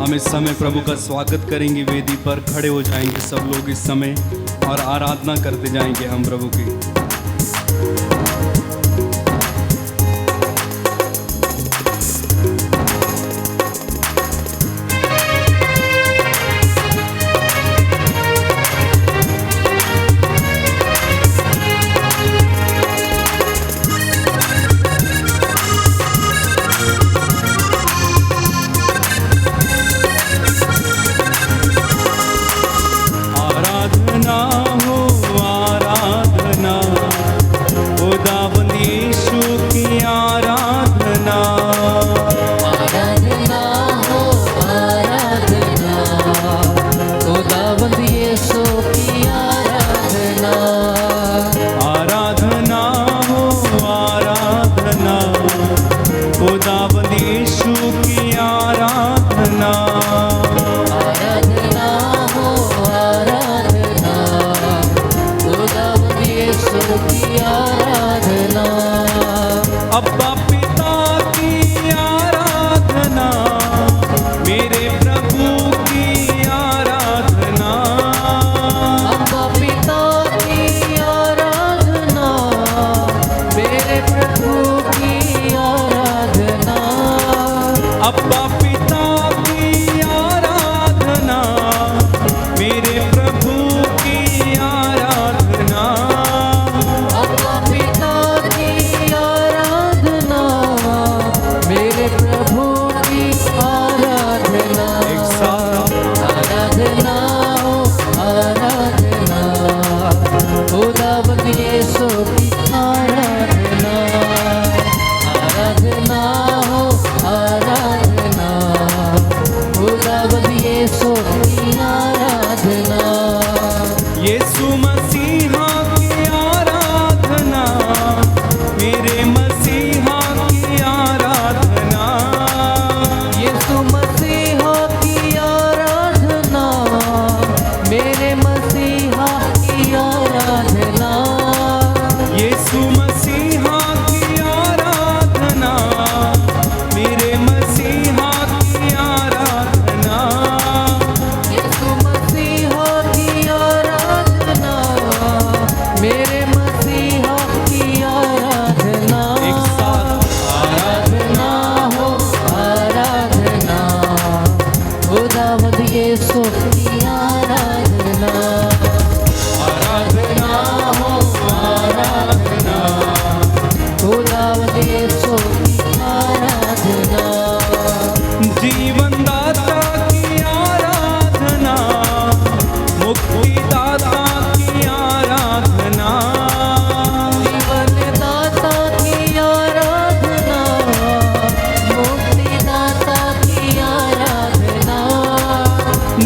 हम इस समय प्रभु का स्वागत करेंगे। वेदी पर खड़े हो जाएंगे सब लोग इस समय और आराधना करते जाएंगे हम प्रभु की।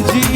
जी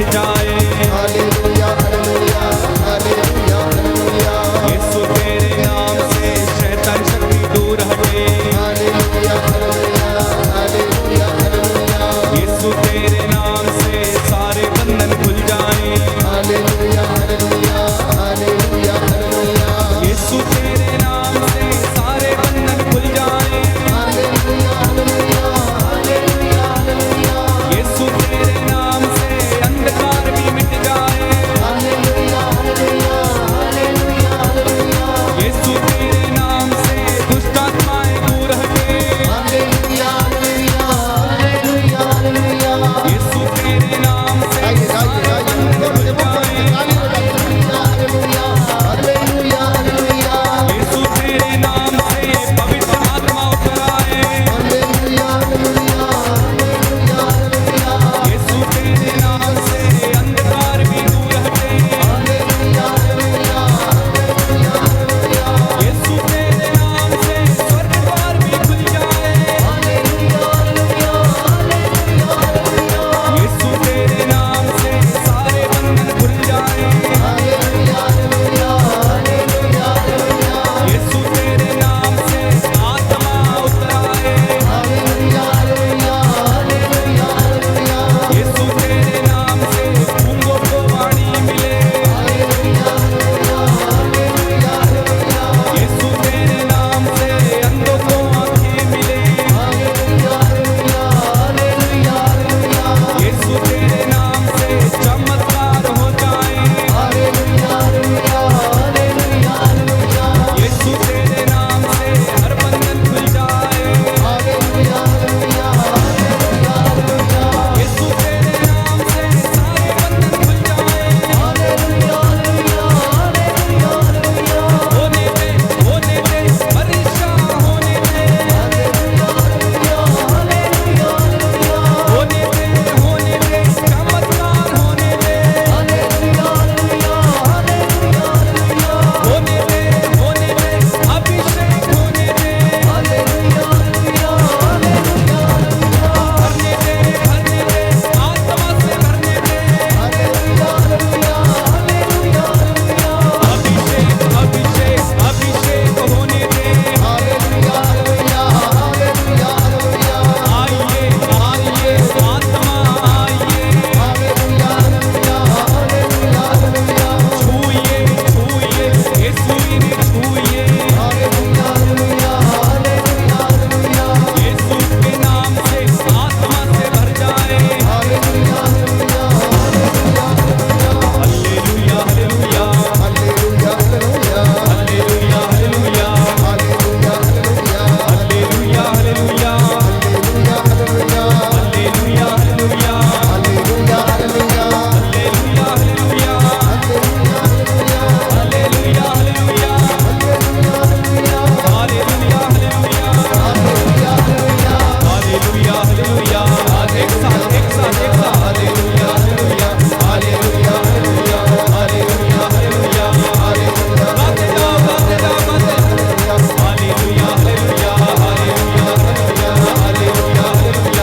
मिट जाए। Hallelujah hallelujah hallelujah hallelujah. यीशु तेरे नाम से शैतान शक्ति दूर हटे। Hallelujah hallelujah hallelujah hallelujah. यीशु तेरे नाम से सारे बंधन खुल जाए। Hallelujah hallelujah hallelujah hallelujah. यीशु तेरे नाम से सारे बंधन खुल जाए। Hallelujah hallelujah hallelujah hallelujah. यीशु तेरे नाम से अंधकार भी मिट जाए। Hallelujah hallelujah hallelujah hallelujah. यीशु तेरे नाम से दुष्ट आत्माएं दूर हटे। Hallelujah hallelujah hallelujah hallelujah. यीशु तेरे नाम से आइए आइए सारे आइए। बंधन खुल जाए। Hallelujah hallelujah hallelujah. यीशु तेरे नाम से पवित्र आत्मा उतर आए। हालेलुया हालेलुया हालेलुया हालेलुया। यीशु तेरे नाम से अंधकार भी दूर हटे। Hallelujah hallelujah hallelujah hallelujah. यीशु तेरे नाम से स्वर्ग द्वार भी खुल जाए। Hallelujah hallelujah hallelujah hallelujah. यीशु तेरे नाम से सारे बंधन खुल जाए। Hallelujah hallelujah hallelujah hallelujah. यीशु तेरे नाम से आत्मा उतर आए। हालेलुया हालेलुया हालेलुया हालेलुया। यीशु तेरे नाम से गूंगों को वाणी मिले। हालेलुया हालेलुया हालेलुया हालेलुया। यीशु तेरे नाम से अंधों को आंखें मिले। हालेलुया हालेलुया हालेलुया हालेलुया। यीशु तेरे नाम से चमत्कार हो जाए। Hallelujah hallelujah hallelujah hallelujah. यीशु तेरे नाम से हर बंधन खुल जाए। Hallelujah hallelujah hallelujah hallelujah. यीशु तेरे नाम से सारे बंधन खुल जाए। हालेलुया हालेलुया हालेलुया हालेलुया। होने दे वर्षा होने दे। हालेलुया हालेलुया हालेलुया हालेलुया। होने दे चमत्कार होने दे। हालेलुया हालेलुया हालेलुया हालेलुया। होने दे अभिषेक होने दे। हालेलुया हालेलुया हालेलुया हालेलुया। भरने दे आत्मा से भरने दे। हालेलुया हालेलुया हालेलुया हालेलुया। अभिषेक होने दे। हालेलुया हालेलुया हालेलुया हालेलुया। आइए आत्मा आइए। हालेलुया हालेलुया हालेलुया हालेलुया। छूइए यीशु इन्हें छूइए। हालेलुया हालेलुया हालेलुया हालेलुया। यीशु के नाम से आत्मा से भर जाए। Hallelujah hallelujah hallelujah hallelujah. Hallelujah hallelujah hallelujah hallelujah hallelujah hallelujah hallelujah hallelujah. Hallelujah hallelujah hallelujah hallelujah hallelujah hallelujah hallelujah hallelujah. Hallelujah hallelujah hallelujah hallelujah hallelujah hallelujah हालेलुया। एक साथ hallelujah hallelujah hallelujah hallelujah hallelujah hallelujah. गाते जाओ hallelujah hallelujah hallelujah hallelujah hallelujah hallelujah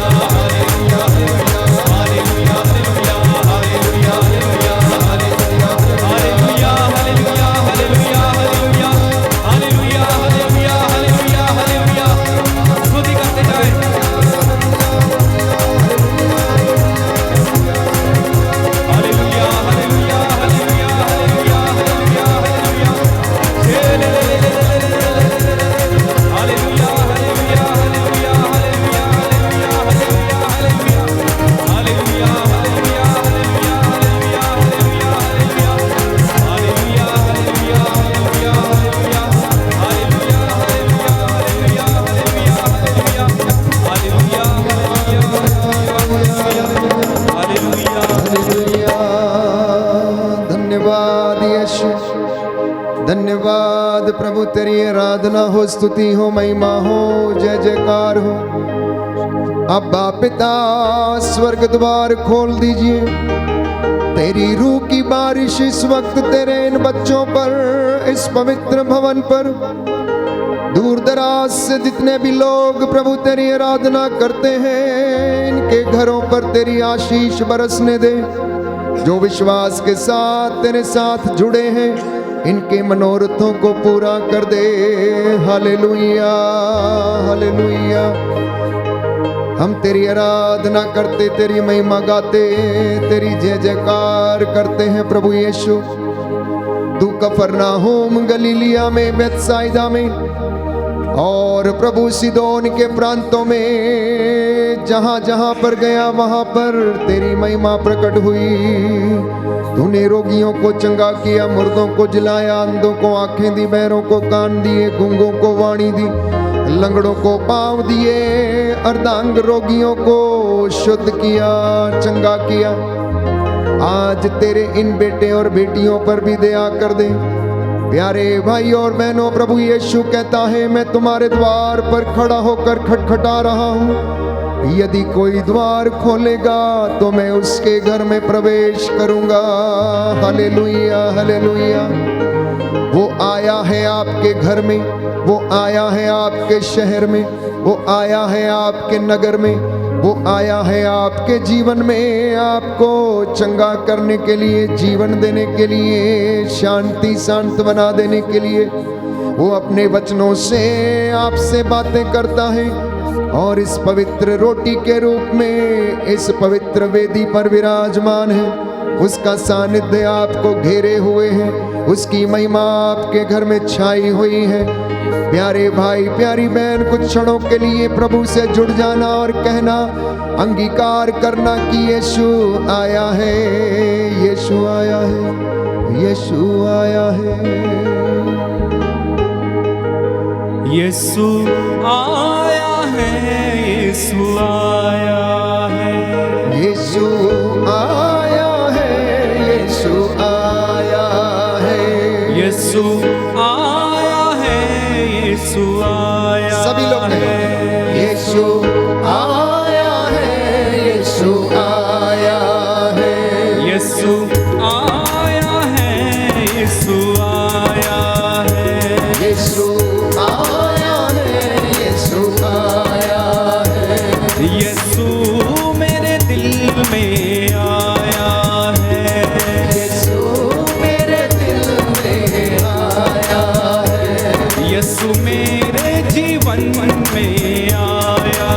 hallelujah hallelujah hallelujah hallelujah hallelujah hallelujah. स्तुति करते जाए। Hallelujah hallelujah hallelujah hallelujah hallelujah hallelujah. Hallelujah hallelujah hallelujah hallelujah hallelujah hallelujah hallelujah. Hallelujah hallelujah hallelujah hallelujah hallelujah hallelujah. Hallelujah hallelujah hallelujah hallelujah. Hallelujah hallelujah hallelujah hallelujah hallelujah. Hallelujah hallelujah hallelujah. धन्यवाद यीशु, धन्यवाद प्रभु। तेरी आराधना हो, स्तुति हो, महिमा हो, जय जयकार हो। अब्बा पिता, स्वर्ग द्वार खोल दीजिए। तेरी रूह की बारिश इस वक्त तेरे इन बच्चों पर, इस पवित्र भवन पर, दूर दराज से जितने भी लोग प्रभु तेरी आराधना करते हैं, इनके घरों पर तेरी आशीष बरसने दे। जो विश्वास के साथ तेरे साथ जुड़े हैं, इनके मनोरथों को पूरा कर दे। हालेलुया, हालेलुया। हम तेरी आराधना करते, तेरी महिमा गाते, तेरी जय जयकार करते हैं प्रभु यीशु। तू कफरनाहूम गलीलिया में, बेतसाइदा में और प्रभु सिदोन के प्रांतों में जहां जहां पर गया वहां पर तेरी महिमा प्रकट हुई। तूने रोगियों को चंगा किया, मुर्दों को जिलाया, अंधों को आंखें दी, बहरों को कान दिए, गूंगों को वाणी दी, लंगड़ों को पांव दिए, अर्धांग रोगियों को शुद्ध किया, चंगा किया। आज तेरे इन बेटे और बेटियों पर भी दया कर दे। प्यारे भाई और बहनों, प्रभु यीशु कहता है, मैं तुम्हारे द्वार पर खड़ा होकर खटखटा रहा हूँ। यदि कोई द्वार खोलेगा तो मैं उसके घर में प्रवेश करूंगा। Hallelujah, hallelujah. वो आया है आपके घर में, वो आया है आपके शहर में, वो आया है आपके नगर में, वो आया है आपके जीवन में, आपको चंगा करने के लिए, जीवन देने के लिए, शांति शांत बना देने के लिए। वो अपने वचनों से आपसे बातें करता है और इस पवित्र रोटी के रूप में इस पवित्र वेदी पर विराजमान है। उसका सानिध्य आपको घेरे हुए है, उसकी महिमा आपके घर में छाई हुई है। प्यारे भाई, प्यारी बहन, कुछ क्षणों के लिए प्रभु से जुड़ जाना और कहना, अंगीकार करना कि यीशु आया है, यीशु आया है, यीशु आया है, यीशु आया है, यीशु आया है, यीशु आया है, यीशु आया है, यीशु आया है, यीशु आया। सभी लोग कहें, यीशु आया है, यीशु आया है, यीशु आया है, यीशु आया है, यीशु आया है, यीशु आया है, यीशु मेरे दिल में आया है, यीशु मेरे दिल में आया है, यीशु मेरे जीवन में आया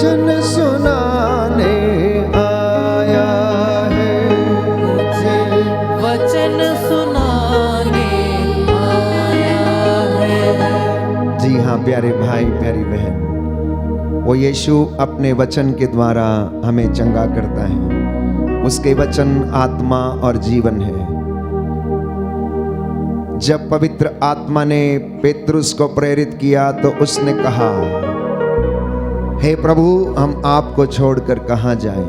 वचन सुनाने आया है, मुझे वचन सुनाने आया है। जी हाँ प्यारे भाई प्यारी बहन, वो यीशु अपने वचन के द्वारा हमें चंगा करता है। उसके वचन आत्मा और जीवन है। जब पवित्र आत्मा ने पेतरुस को प्रेरित किया तो उसने कहा, हे प्रभु, हम आपको छोड़कर कहाँ जाएं,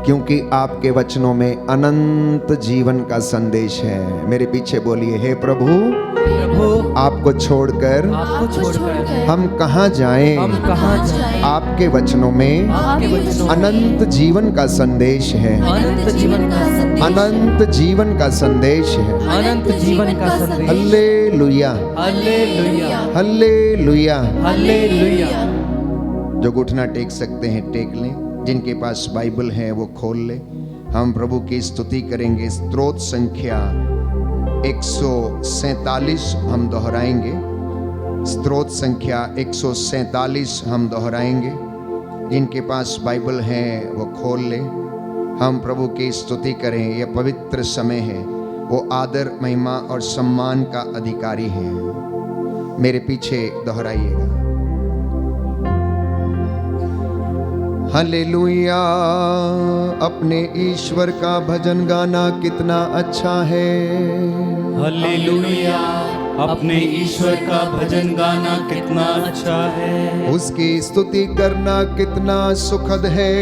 क्योंकि आपके वचनों में अनंत जीवन का संदेश है। मेरे पीछे बोलिए, हे प्रभु, प्रभु आपको छोड़कर आपको छोड़कर हम कहाँ जाएं, हम कहाँ जाएं, आपके वचनों में आपके वचनों में अनंत जीवन का संदेश है। अनंत जीवन का संदेश, अनंत जीवन का संदेश है। अनंत जीवन का संदेश। Hallelujah, hallelujah, hallelujah. हालेलुया। जो घुटना टेक सकते हैं टेक लें, जिनके पास बाइबल है वो खोल ले। हम प्रभु की स्तुति करेंगे। स्तोत्र संख्या 147 हम दोहराएंगे। स्तोत्र संख्या 147 हम दोहराएंगे। जिनके पास बाइबल है वो खोल ले। हम प्रभु की स्तुति करें। यह पवित्र समय है। वो आदर, महिमा और सम्मान का अधिकारी है। मेरे पीछे दोहराइएगा। हालेलुया। अपने ईश्वर का भजन गाना कितना अच्छा है। हालेलुया। अपने ईश्वर का भजन गाना कितना अच्छा है। उसकी स्तुति करना कितना सुखद है।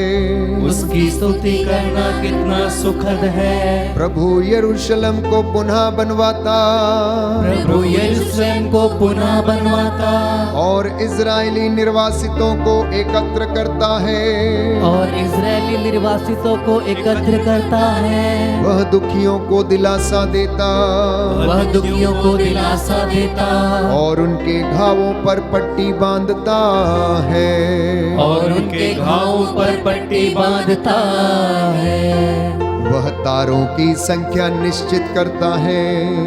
उसकी स्तुति करना कितना सुखद है। प्रभु यरूशलेम को पुनः बनवाता, प्रभु यरूशलेम को पुनः बनवाता और इजरायली निर्वासितों को एकत्र करता है। और इजरायली निर्वासितों को एकत्र करता है। वह दुखियों को दिलासा देता, वह दुखियों को दिलासा देता और उनके घावों पर पट्टी बांधता है। और उनके घावों पर पट्टी बांधता है। वह तारों की संख्या निश्चित करता है।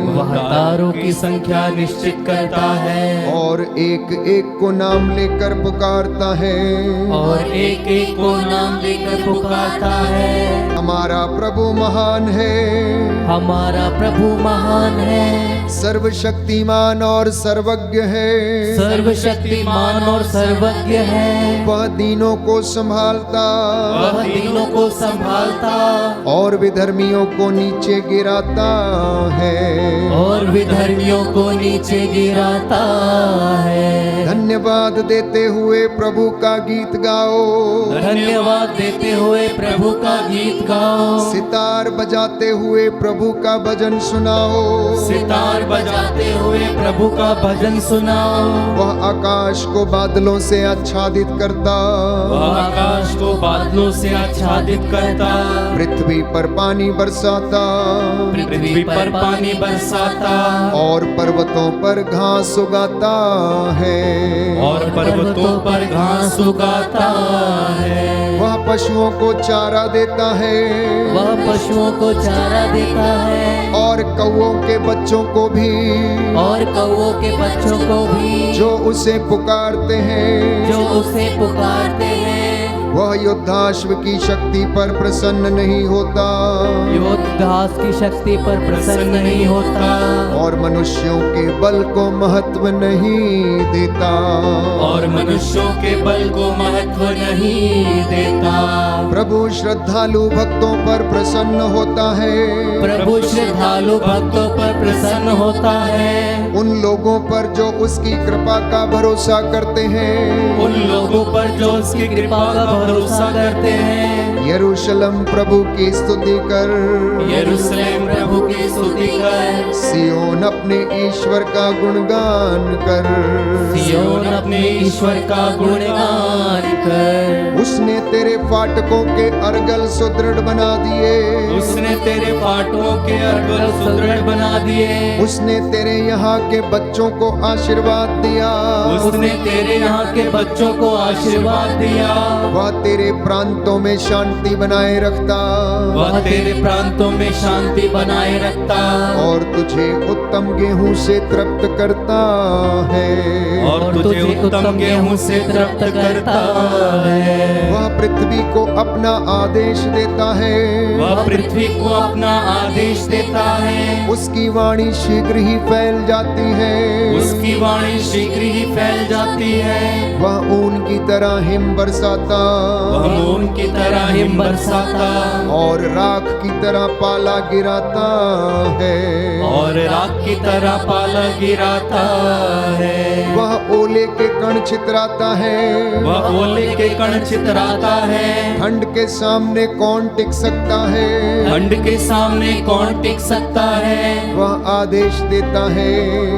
वह तारों की संख्या निश्चित करता है। और एक एक को नाम लेकर पुकारता है। और एक एक को नाम लेकर पुकारता है। हमारा प्रभु महान है। हमारा प्रभु महान है। सर्वशक्तिमान और सर्वज्ञ है। सर्वशक्तिमान और सर्वज्ञ है। वह दीनों को संभालता, वह दीनों को संभालता और विधर्मियों को नीचे गिराता है। और विधर्मियों को नीचे गिराता है। धन्यवाद देते हुए प्रभु का गीत गाओ। धन्यवाद देते हुए प्रभु का गीत गाओ। सितार बजाते हुए प्रभु का भजन सुनाओ। सितार बजाते हुए प्रभु का भजन सुनाओ। वह आकाश को बादलों से आच्छादित करता, वह आकाश को बादलों से आच्छादित करता। पृथ्वी पर पानी बरसाता, पृथ्वी पर पानी बरसाता। और पर्वतों पर घास उगाता है। और पर्वतों पर घास उगाता है। वह पशुओं को चारा देता है। वह पशुओं को चारा देता है। और कौओं के बच्चों को भी, और कौओं के बच्चों को भी, जो उसे पुकारते हैं। जो उसे पुकारते हैं। वह योद्धाश्व की शक्ति पर प्रसन्न नहीं होता, योद्धास की शक्ति पर प्रसन्न नहीं होता। और मनुष्यों के बल को महत्व नहीं देता। और मनुष्यों के बल को महत्व नहीं देता। प्रभु श्रद्धालु भक्तों पर प्रसन्न होता है। प्रभु श्रद्धालु भक्तों पर प्रसन्न होता है। उन लोगों पर जो उसकी कृपा का भरोसा करते हैं। उन लोगों पर जो उसकी कृपा का भरोसा करते हैं। यरूशलेम प्रभु की स्तुति कर, यरूशलेम प्रभु की स्तुति कर। सियोन अपने ईश्वर का गुणगान कर। सियोन अपने ईश्वर का गुणगान कर। उसने तेरे फाटकों के अर्गल सुदृढ़ बना दिए। उसने तेरे फाटकों के अर्गल सुदृढ़ बना दिए। उसने तेरे यहाँ के बच्चों को आशीर्वाद दिया। उसने तेरे यहाँ के बच्चों को आशीर्वाद दिया। वह तेरे प्रांतों में शांति बनाए रखता। वह तेरे प्रांतों में शांति बनाए रखता। और तुझे उत्तम गेहूं से तृप्त करता है। और तुझे उत्तम गेहूं से तृप्त करता है। वह पृथ्वी को अपना आदेश देता है, वह पृथ्वी को अपना आदेश देता है। उसकी वाणी शीघ्र ही फैल जाती है, उसकी वाणी शीघ्र ही फैल जाती है। वह ऊन की तरह हिम बरसाता, वह ऊन की तरह हिम बरसाता और राख की तरह पाला गिराता है, और राख की तरह पाला गिराता है। वह ओले के कण छितराता है, वह ओले के कण छितराता है। ठंड के सामने कौन टिक सकता है, ठंड के सामने कौन टिक सकता है। वह आदेश देता है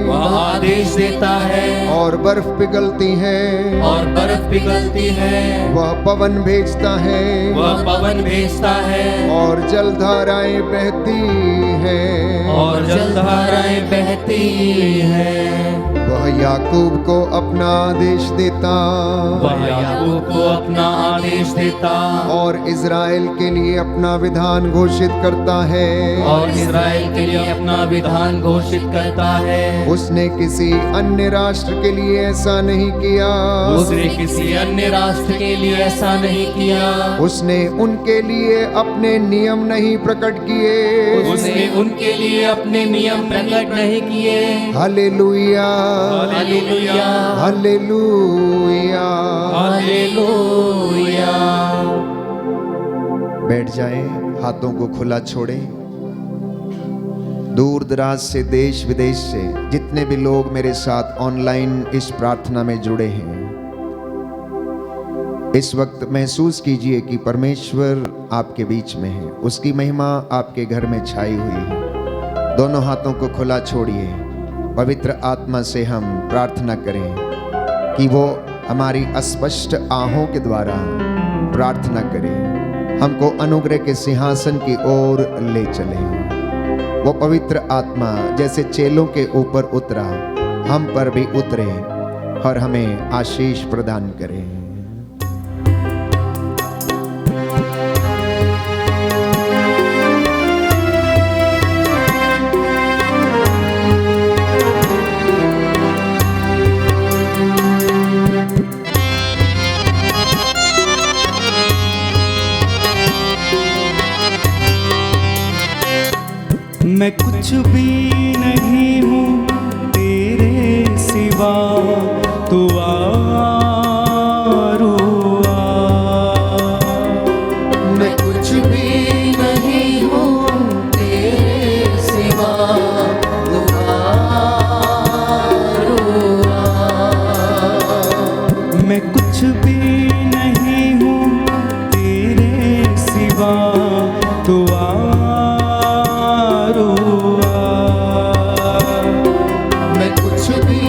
वह आदेश देता है और बर्फ पिघलती है, और बर्फ पिघलती है। वह पवन भेजता है वह पवन भेजता है और जलधाराएं बहती है, और जलधाराएं बहती है। वह याकूब को अपना आदेश देता, वह याकूब को अपना आदेश देता, और इज़राइल के लिए अपना विधान घोषित करता है, और इज़राइल के लिए अपना विधान घोषित करता है। उसने किसी अन्य राष्ट्र के लिए ऐसा नहीं किया, उसने किसी अन्य राष्ट्र के लिए ऐसा नहीं किया। उसने उनके लिए अपने नियम नहीं प्रकट किए। उसने उनके लिए अपने नियम प्रकट नहीं किए। Hallelujah, hallelujah, hallelujah. हालेलुया। बैठ जाएं, हाथों को खुला छोड़ें। दूर दराज से, देश विदेश से जितने भी लोग मेरे साथ ऑनलाइन इस प्रार्थना में जुड़े हैं, इस वक्त महसूस कीजिए कि परमेश्वर आपके बीच में है, उसकी महिमा आपके घर में छाई हुई है। दोनों हाथों को खुला छोड़िए, पवित्र आत्मा से हम प्रार्थना करें कि वो हमारी अस्पष्ट आहों के द्वारा प्रार्थना करें, हमको अनुग्रह के सिंहासन की ओर ले चले। वो पवित्र आत्मा जैसे चेलों के ऊपर उतरा, हम पर भी उतरे और हमें आशीष प्रदान करे। मैं कुछ भी नहीं हूँ तेरे सिवा, तू आरुआ। मैं कुछ भी नहीं हूँ तेरे सिवा, तू आरुआ। मैं कुछ भी नहीं हूँ तेरे सिवा, तू मैं कुछ भी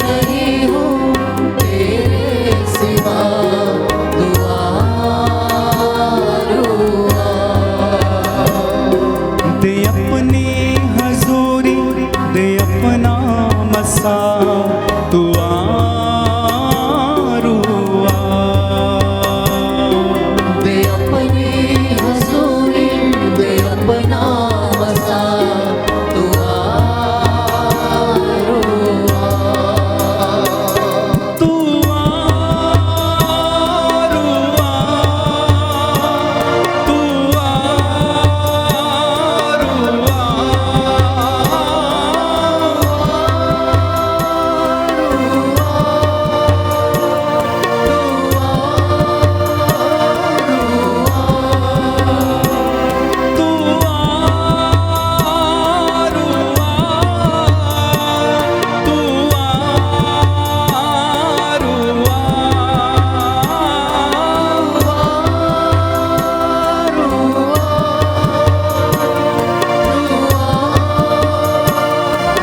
नहीं हूँ तेरे सिवा, तू आरुआ। दे अपनी हजूरी, दे अपना मसा, तू आरुआ। दे अपनी हजूरी, दे अपना मसा, तू आरुआ। तू आरुआ,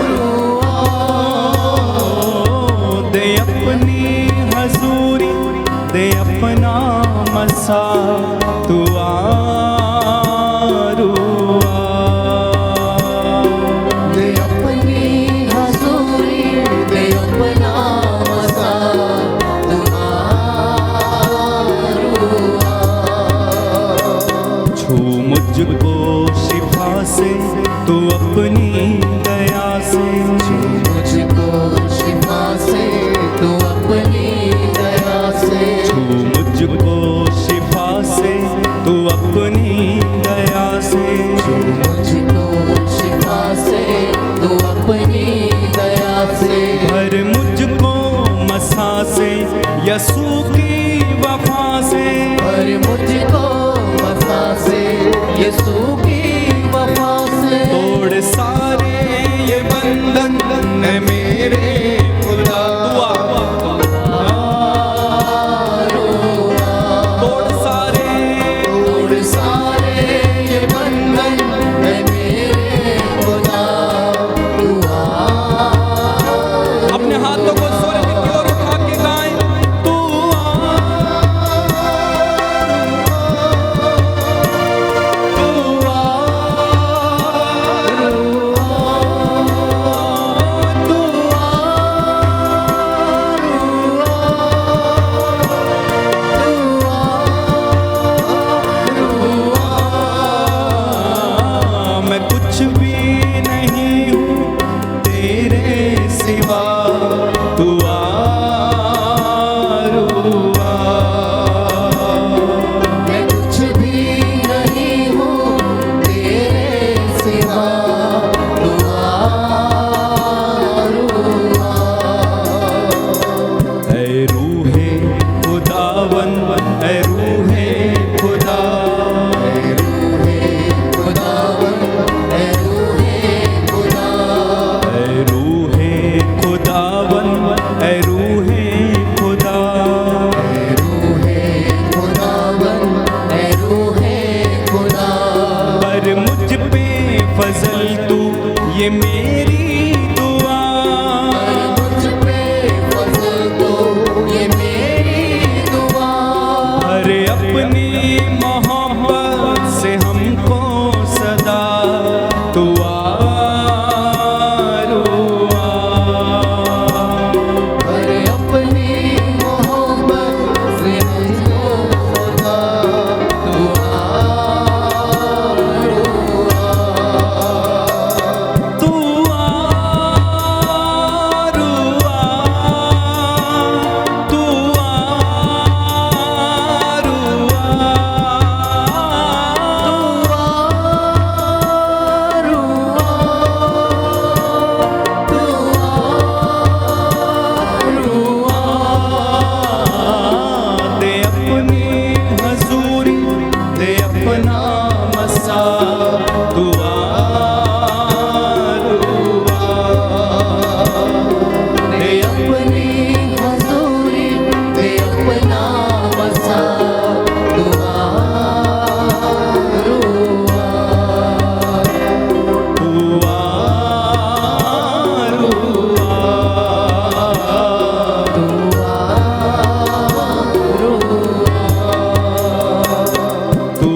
तू दे अपनी हजूरी, दे अपना मसा, तू आरुआ। दे अपनी हजूरी, दे अपना मसा, तू आरुआ। छू मुझको शिफा से, तू अपनी दया से, मुझको शिफा से, तू अपनी यसू की वफा से, पर मुझको वफा से, यीशु की वफा से तोड़ सारे ये बंधन है मेरे खुदा। तोड़ सारे ये बंधन है मेरे खुदा। अपने हाथों को स्वर्ग की ओर उठा के गाएं, तू मैं कुछ भी नहीं हूँ तेरे सिवा, तू आरुआ। मैं कुछ भी नहीं हूँ तेरे सिवा, तू आरुआ। ऐ रूहे खुदावन, ऐ रूहे खुदा, ऐ रूहे खुदावन, ऐ रूहे खुदा। ऐ रूहे खुदावन, ऐ रूहे खुदा। ऐ रूहे खुदावन, ऐ रूहे खुदा। पर मुझ पे फजल तू, ये मेरी दुआ। मुझ पे फजल दो, ये मेरी दुआ। अरे अपनी मोहब्बत से हमको सदा तू आरुआ। अरे अपनी मोहब्बत से मुझको खुदा तू तू आरुआ, तू दे अपनी हजूरी, दे अपना मसा, तू आरुआ। दे अपनी हजूरी, दे अपना मसा तू आरुआ। तू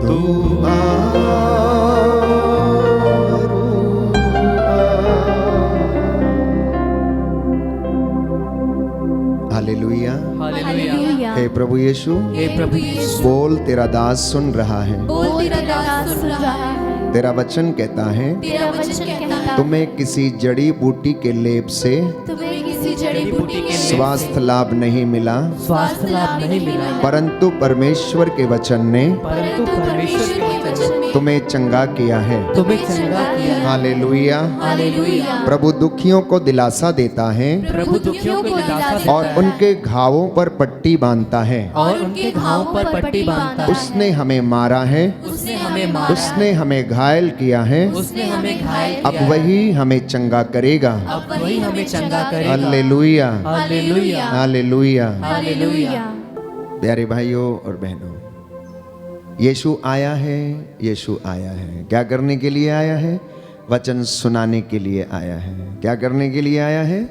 तू हालेलुया। हालेलुया। हे प्रभु यीशु, हे प्रभु यीशु, बोल तेरा दास सुन रहा है। बोल तेरा दास सुन रहा है। तेरा वचन कहता है, तेरा वचन कहता है, तुम्हें किसी जड़ी बूटी के लेप से तुम्हें किसी जड़ी बूटी के स्वास्थ्य लाभ नहीं मिला, स्वास्थ्य लाभ नहीं मिला, परंतु परमेश्वर के वचन ने परंतु परमेश्वर के वचन ने तुम्हें चंगा किया है। तुम्हें चंगा किया है। हालेलुया। हालेलुया। प्रभु दुखियों को दिलासा देता है प्रभु दुखियों को दिलासा और उनके घावों पर पट्टी बांधता है। और उनके घावों पर पट्टी बांधता है। उसने हमें मारा है, उसने हमें मारा, उसने हमें घायल किया है, उसने हमें घायल अब वही हमें चंगा करेगा। अब वही हमें चंगा करेगा। Hallelujah, hallelujah, hallelujah. हालेलुया। प्यारे भाइयों और बहनों, यीशु आया है, यीशु आया है। क्या करने के लिए आया है? वचन सुनाने के लिए आया है। क्या करने के लिए आया है?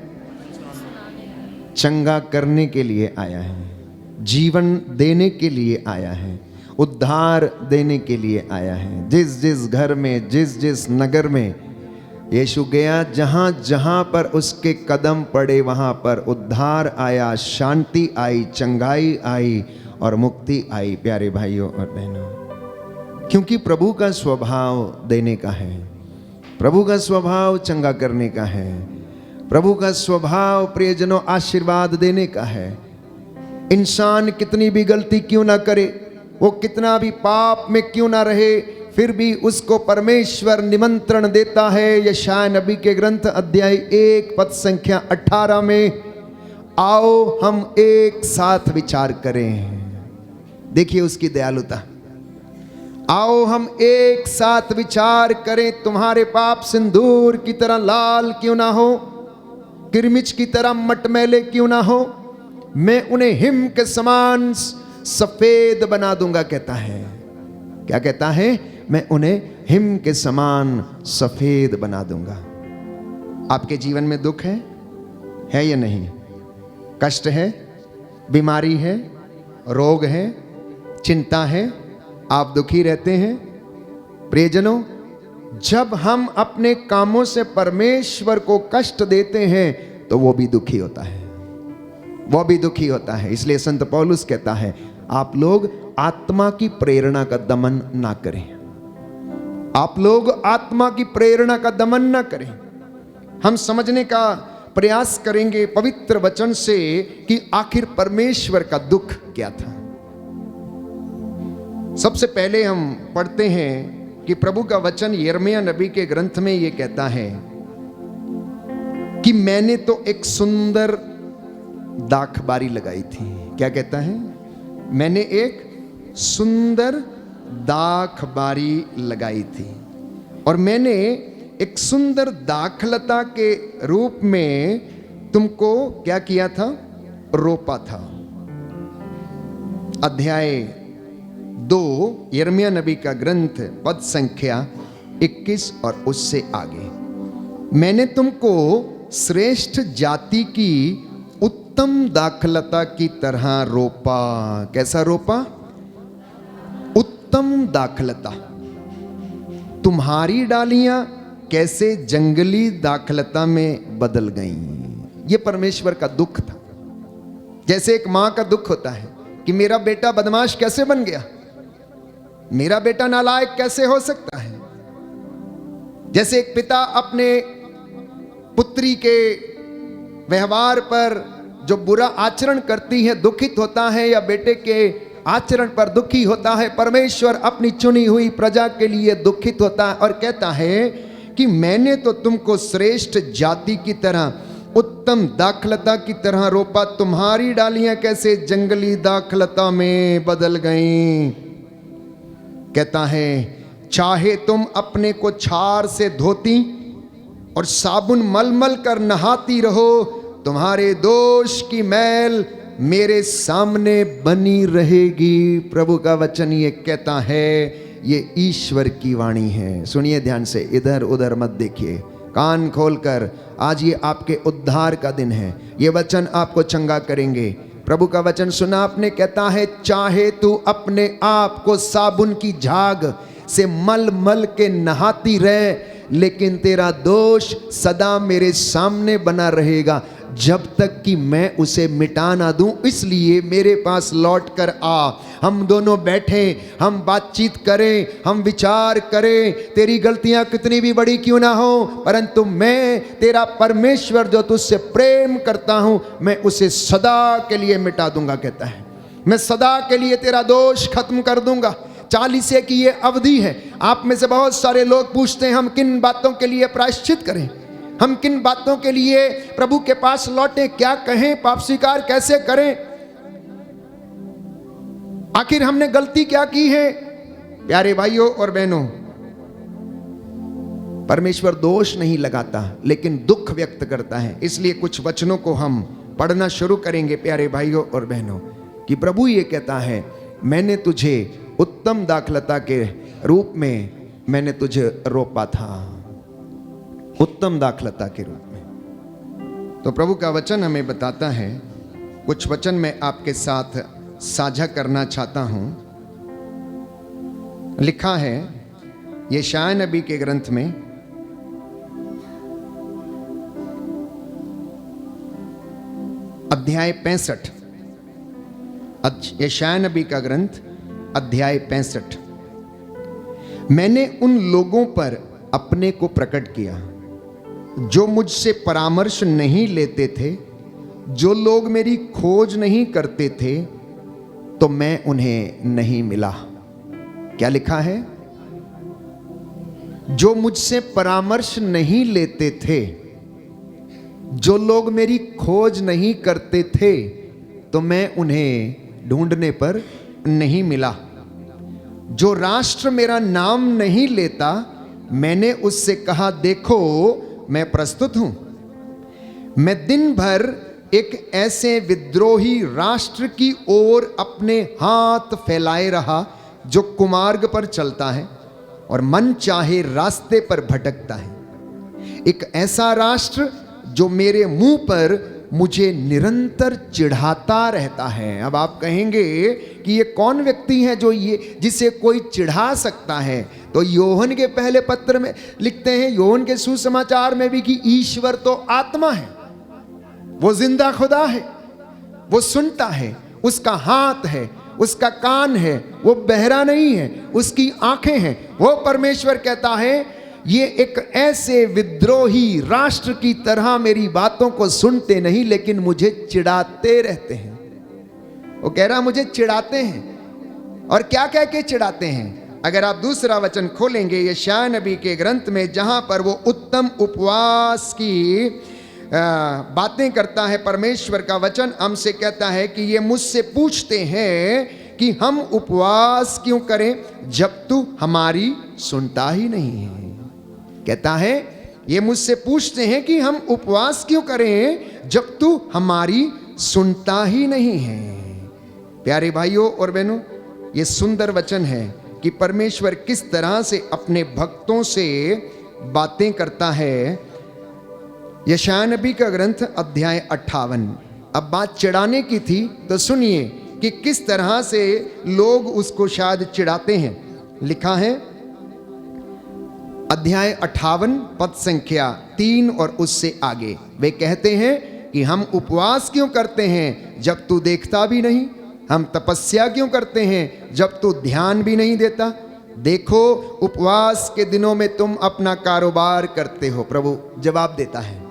चंगा करने के लिए आया है, जीवन देने के लिए आया है, उद्धार देने के लिए आया है। जिस जिस घर में, जिस जिस नगर में यीशु गया, जहाँ जहाँ पर उसके कदम पड़े वहाँ पर उद्धार आया, शांति आई, चंगाई आई और मुक्ति आई। प्यारे भाइयों और बहनों, क्योंकि प्रभु का स्वभाव देने का है, प्रभु का स्वभाव चंगा करने का है, प्रभु का स्वभाव प्रियजनों आशीर्वाद देने का है। इंसान कितनी भी गलती क्यों ना करे, वो कितना भी पाप में क्यों ना रहे, फिर भी उसको परमेश्वर निमंत्रण देता है। यशायाह नबी के ग्रंथ अध्याय 1 पद संख्या 18 में, आओ हम एक साथ विचार करें। देखिए उसकी दयालुता। आओ हम एक साथ विचार करें, तुम्हारे पाप सिंदूर की तरह लाल क्यों ना हो, किरमिच की तरह मटमैले क्यों ना हो, मैं उन्हें हिम के समान सफेद बना दूंगा, कहता है। क्या कहता है? मैं उन्हें हिम के समान सफेद बना दूंगा। आपके जीवन में दुख है या नहीं? कष्ट है, बीमारी है, रोग है, चिंता है, आप दुखी रहते हैं? प्रियजनों, जब हम अपने कामों से परमेश्वर को कष्ट देते हैं तो वो भी दुखी होता है, वो भी दुखी होता है। इसलिए संत पौलुस कहता है, आप लोग आत्मा की प्रेरणा का दमन ना करें। आप लोग आत्मा की प्रेरणा का दमन ना करें। हम समझने का प्रयास करेंगे पवित्र वचन से कि आखिर परमेश्वर का दुख क्या था। सबसे पहले हम पढ़ते हैं कि प्रभु का वचन यिर्मयाह नबी के ग्रंथ में यह कहता है कि मैंने तो एक सुंदर दाखबारी लगाई थी। क्या कहता है? मैंने एक सुंदर दाखबारी लगाई थी और मैंने एक सुंदर दाखलता के रूप में तुमको क्या किया था? रोपा था। अध्याय 2 यिर्मयाह नबी का ग्रंथ पद संख्या 21 और उससे आगे, मैंने तुमको श्रेष्ठ जाति की उत्तम दाखलता की तरह रोपा। कैसा रोपा? उत्तम दाखलता। तुम्हारी डालियां कैसे जंगली दाखलता में बदल गईं। यह परमेश्वर का दुख था। जैसे एक मां का दुख होता है कि मेरा बेटा बदमाश कैसे बन गया, मेरा बेटा नालायक कैसे हो सकता है। जैसे एक पिता अपने पुत्री के व्यवहार पर जो बुरा आचरण करती है दुखित होता है, या बेटे के आचरण पर दुखी होता है, परमेश्वर अपनी चुनी हुई प्रजा के लिए दुखित होता है और कहता है कि मैंने तो तुमको श्रेष्ठ जाति की तरह, उत्तम दाखलता की तरह रोपा, तुम्हारी डालियां कैसे जंगली दाखलता में बदल गईं। कहता है, चाहे तुम अपने को छार से धोती और साबुन मलमल कर नहाती रहो, तुम्हारे दोष की मैल मेरे सामने बनी रहेगी। प्रभु का वचन ये कहता है, ये ईश्वर की वाणी है। सुनिए ध्यान से, इधर उधर मत देखिए, कान खोलकर। आज ये आपके उद्धार का दिन है, ये वचन आपको चंगा करेंगे। प्रभु का वचन सुना आपने, कहता है, चाहे तू अपने आप को साबुन की झाग से मल मल के नहाती रहे, लेकिन तेरा दोष सदा मेरे सामने बना रहेगा जब तक कि मैं उसे मिटा ना दूं। इसलिए मेरे पास लौट कर आ, हम दोनों बैठें, हम बातचीत करें, हम विचार करें। तेरी गलतियां कितनी भी बड़ी क्यों ना हो, परंतु मैं तेरा परमेश्वर जो तुझसे प्रेम करता हूं, मैं उसे सदा के लिए मिटा दूंगा। कहता है, मैं सदा के लिए तेरा दोष खत्म कर दूंगा। 40 की ये अवधि है। आप में से बहुत सारे लोग पूछते हैं, हम किन बातों के लिए प्रायश्चित करें, हम किन बातों के लिए प्रभु के पास लौटें, क्या कहें, पाप स्वीकार कैसे करें, आखिर हमने गलती क्या की है। प्यारे भाइयों और बहनों, परमेश्वर दोष नहीं लगाता लेकिन दुख व्यक्त करता है। इसलिए कुछ वचनों को हम पढ़ना शुरू करेंगे प्यारे भाइयों और बहनों, कि प्रभु ये कहता है, मैंने तुझे उत्तम दाखलता के रूप में मैंने तुझे रोपा था, उत्तम दाखलता के रूप में। तो प्रभु का वचन हमें बताता है, कुछ वचन मैं आपके साथ साझा करना चाहता हूं। लिखा है यशायाह नबी के ग्रंथ में, अध्याय 65, यशायाह नबी का ग्रंथ अध्याय 65, मैंने उन लोगों पर अपने को प्रकट किया जो मुझसे परामर्श नहीं लेते थे, जो लोग मेरी खोज नहीं करते थे, तो मैं उन्हें नहीं मिला। क्या लिखा है? जो मुझसे परामर्श नहीं लेते थे, जो लोग मेरी खोज नहीं करते थे, तो मैं उन्हें ढूंढने पर नहीं मिला। जो राष्ट्र मेरा नाम नहीं लेता, मैंने उससे कहा देखो मैं प्रस्तुत हूं। मैं दिन भर एक ऐसे विद्रोही राष्ट्र की ओर अपने हाथ फैलाए रहा जो कुमार्ग पर चलता है और मन चाहे रास्ते पर भटकता है। एक ऐसा राष्ट्र जो मेरे मुंह पर मुझे निरंतर चिढ़ाता रहता है। अब आप कहेंगे कि ये कौन व्यक्ति है जो ये जिसे कोई चिढ़ा सकता है? तो योहन के पहले पत्र में लिखते हैं, योहन के सुसमाचार में भी, कि ईश्वर तो आत्मा है, वो जिंदा खुदा है, वो सुनता है, उसका हाथ है, उसका कान है, वो बहरा नहीं है, उसकी आंखें हैं। वो परमेश्वर कहता है ये एक ऐसे विद्रोही राष्ट्र की तरह मेरी बातों को सुनते नहीं, लेकिन मुझे चिढ़ाते रहते हैं। वो कह रहा मुझे चिढ़ाते हैं। और क्या कह के चिढ़ाते हैं? अगर आप दूसरा वचन खोलेंगे यशायाह नबी के ग्रंथ में, जहां पर वो उत्तम उपवास की बातें करता है, परमेश्वर का वचन हमसे कहता है कि ये मुझसे पूछते हैं कि हम उपवास क्यों करें जब तू हमारी सुनता ही नहीं है। कहता है ये मुझसे पूछते हैं कि हम उपवास क्यों करें जब तू हमारी सुनता ही नहीं है। प्यारे भाइयों और बहनों, ये सुंदर वचन है कि परमेश्वर किस तरह से अपने भक्तों से बातें करता है। यशायाह नबी का ग्रंथ अध्याय 58। अब बात चिढ़ाने की थी, तो सुनिए कि किस तरह से लोग उसको शायद चिढ़ाते हैं। लिखा है अध्याय 58 पद संख्या 3 और उससे आगे, वे कहते हैं कि हम उपवास क्यों करते हैं जब तू देखता भी नहीं, हम तपस्या क्यों करते हैं जब तू ध्यान भी नहीं देता। देखो उपवास के दिनों में तुम अपना कारोबार करते हो, प्रभु जवाब देता है,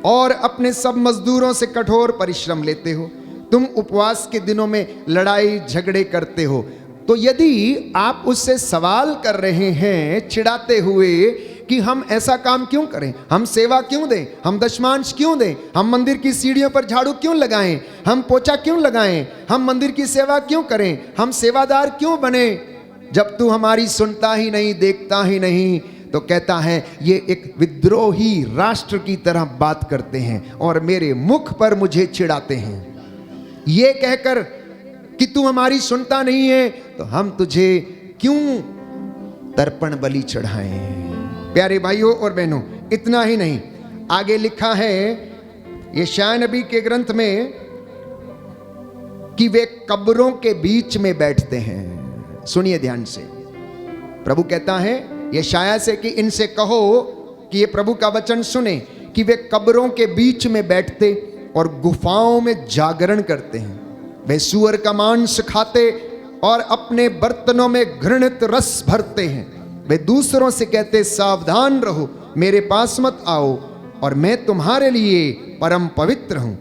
और अपने सब मजदूरों से कठोर परिश्रम लेते हो। तुम उपवास के दिनों में लड़ाई झगड़े करते हो। तो यदि आप उससे सवाल कर रहे हैं चिढ़ाते हुए कि हम ऐसा काम क्यों करें, हम सेवा क्यों दें, हम दशमांश क्यों दें, हम मंदिर की सीढ़ियों पर झाड़ू क्यों लगाएं, हम पोछा क्यों लगाएं, हम मंदिर की सेवा क्यों करें, हम सेवादार क्यों बने, जब तू हमारी सुनता ही नहीं, देखता ही नहीं, तो कहता है ये एक विद्रोही राष्ट्र की तरह बात करते हैं और मेरे मुख पर मुझे चिढ़ाते हैं। ये कहकर कि तू हमारी सुनता नहीं है, तो हम तुझे क्यों तर्पण बलि चढ़ाएं। प्यारे भाइयों और बहनों, इतना ही नहीं, आगे लिखा है यशायाह नबी के ग्रंथ में कि वे कब्रों के बीच में बैठते हैं। सुनिए ध्यान से, प्रभु कहता है यशायाह से कि इनसे कहो कि ये प्रभु का वचन सुने कि वे कब्रों के बीच में बैठते और गुफाओं में जागरण करते हैं। वे सूअर का मांस खाते और अपने बर्तनों में घृणित रस भरते हैं। वे दूसरों से कहते सावधान रहो, मेरे पास मत आओ, और मैं तुम्हारे लिए परम पवित्र हूं।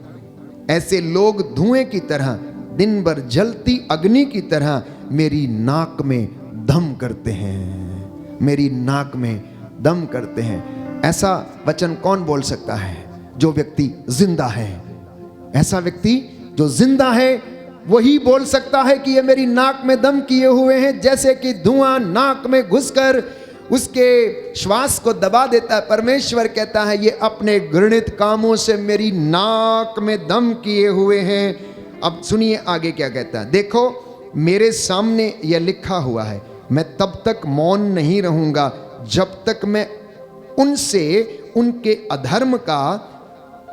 ऐसे लोग धुएं की तरह, दिन भर जलती अग्नि की तरह मेरी नाक में दम करते हैं, मेरी नाक में दम करते हैं। ऐसा वचन कौन बोल सकता है? जो व्यक्ति जिंदा है। ऐसा व्यक्ति जो जिंदा है वही बोल सकता है कि ये मेरी नाक में दम किए हुए हैं, जैसे कि धुआं नाक में घुसकर उसके श्वास को दबा देता है। परमेश्वर कहता है ये अपने घृणित कामों से मेरी नाक में दम किए हुए हैं। अब सुनिए आगे क्या कहता है। देखो मेरे सामने यह लिखा हुआ है, मैं तब तक मौन नहीं रहूंगा जब तक मैं उनसे उनके अधर्म का,